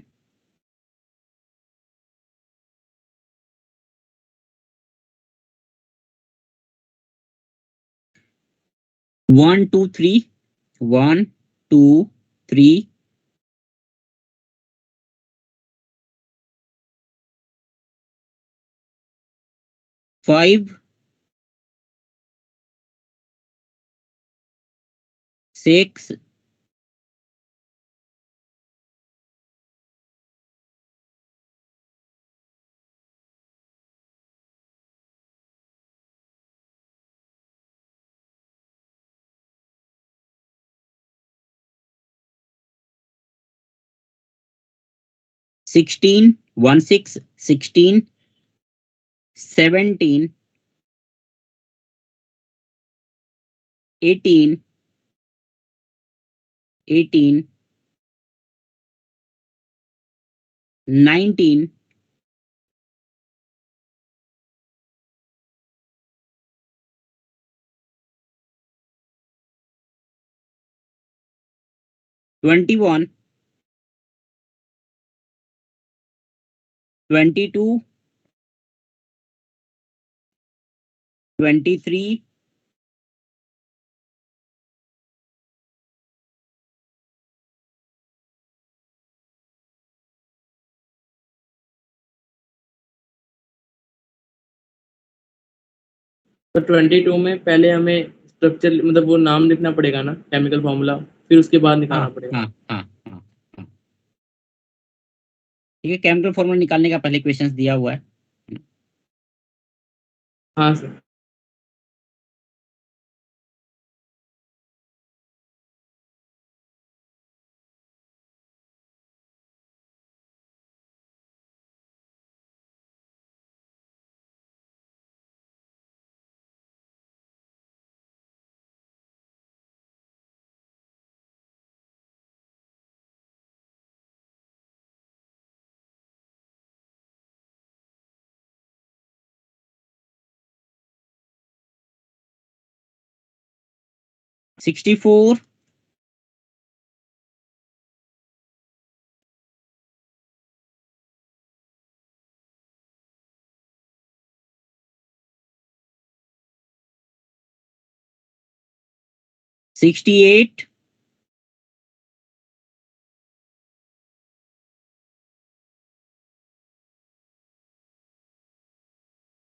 वन टू थ्री 1 2 3 5 6 16 1 6 16 17 18 18 19 21 22 23 तो 22 में पहले हमें स्ट्रक्चर मतलब वो नाम लिखना पड़ेगा ना, केमिकल फॉर्मूला, फिर उसके बाद निकालना हाँ पड़ेगा। हाँ हाँ हाँ हाँ। ठीक है, केमिकल फॉर्मूला निकालने का पहले क्वेश्चंस दिया हुआ है। हाँ sir. Sixty four, sixty eight,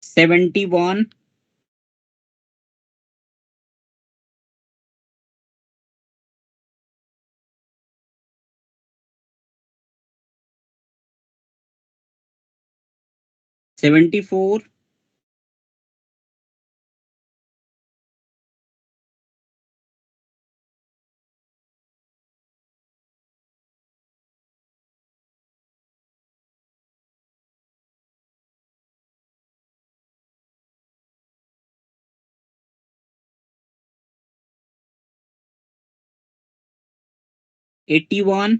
71, 74, 81,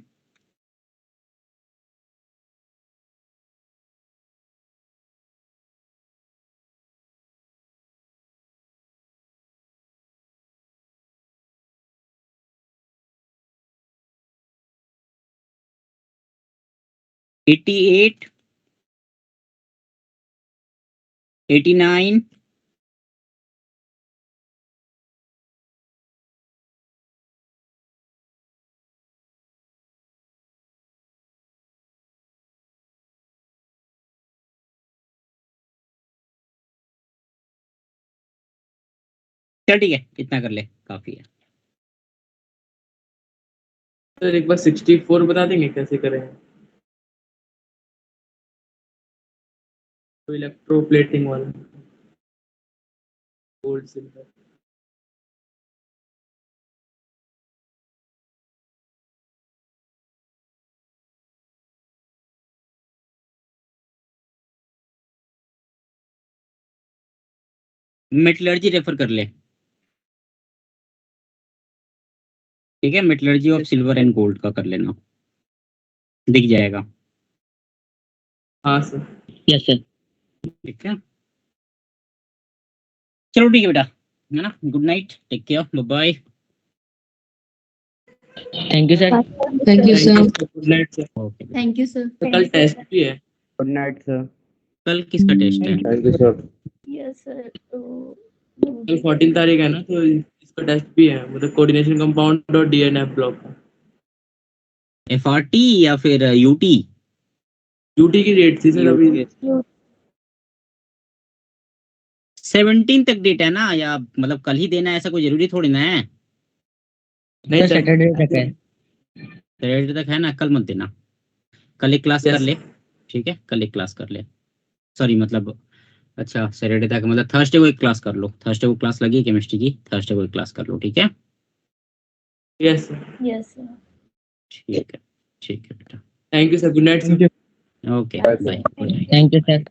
88, 89, चल ठीक है, इतना कर ले, काफी है। सर एक बार 64 बता देंगे कैसे करें? तो इलेक्ट्रोप्लेटिंग वाला, गोल्ड सिल्वर। मेटलर्जी रेफर कर ले, ठीक है, metallurgy of silver and gold का कर लेना, दिख जाएगा। हाँ सर। Yes sir. ठीक है, चलो ठीक है बेटा, है ना, good night, take care, bye. Thank you sir. Thank you sir. Good night sir. Okay, thank you sir. तो कल टेस्ट भी है। Good night sir. कल किसका टेस्ट है? Thank you sir. Yes sir. कल 14 तारीख है ना, तो इसका टेस्ट भी है, मतलब कोऑर्डिनेशन कंपाउंड और डीएनएफ ब्लॉक का। FRT या फिर UT? ड्यूटी की डेट थी सर अभी। 17 तक डेट है ना, या मतलब कल ही देना है, ऐसा कोई जरूरी थोड़ी ना है। नहीं सर, सैटरडे तक है। सैटरडे तक है ना, कल मत देना, कल एक क्लास Yes. कर ले, ठीक है, कल एक क्लास कर ले, सॉरी मतलब, अच्छा सैटरडे तक मतलब थर्सडे को एक क्लास कर लो, थर्सडे को क्लास लगी केमिस्ट्री की, थर्सडे को एक क्लास कर लो, ठीक है। Yes sir. Yes sir. ठीक है, ठीक है बेटा, thank you sir, good night sir. Thank you. Okay, bye, good night. Thank you sir.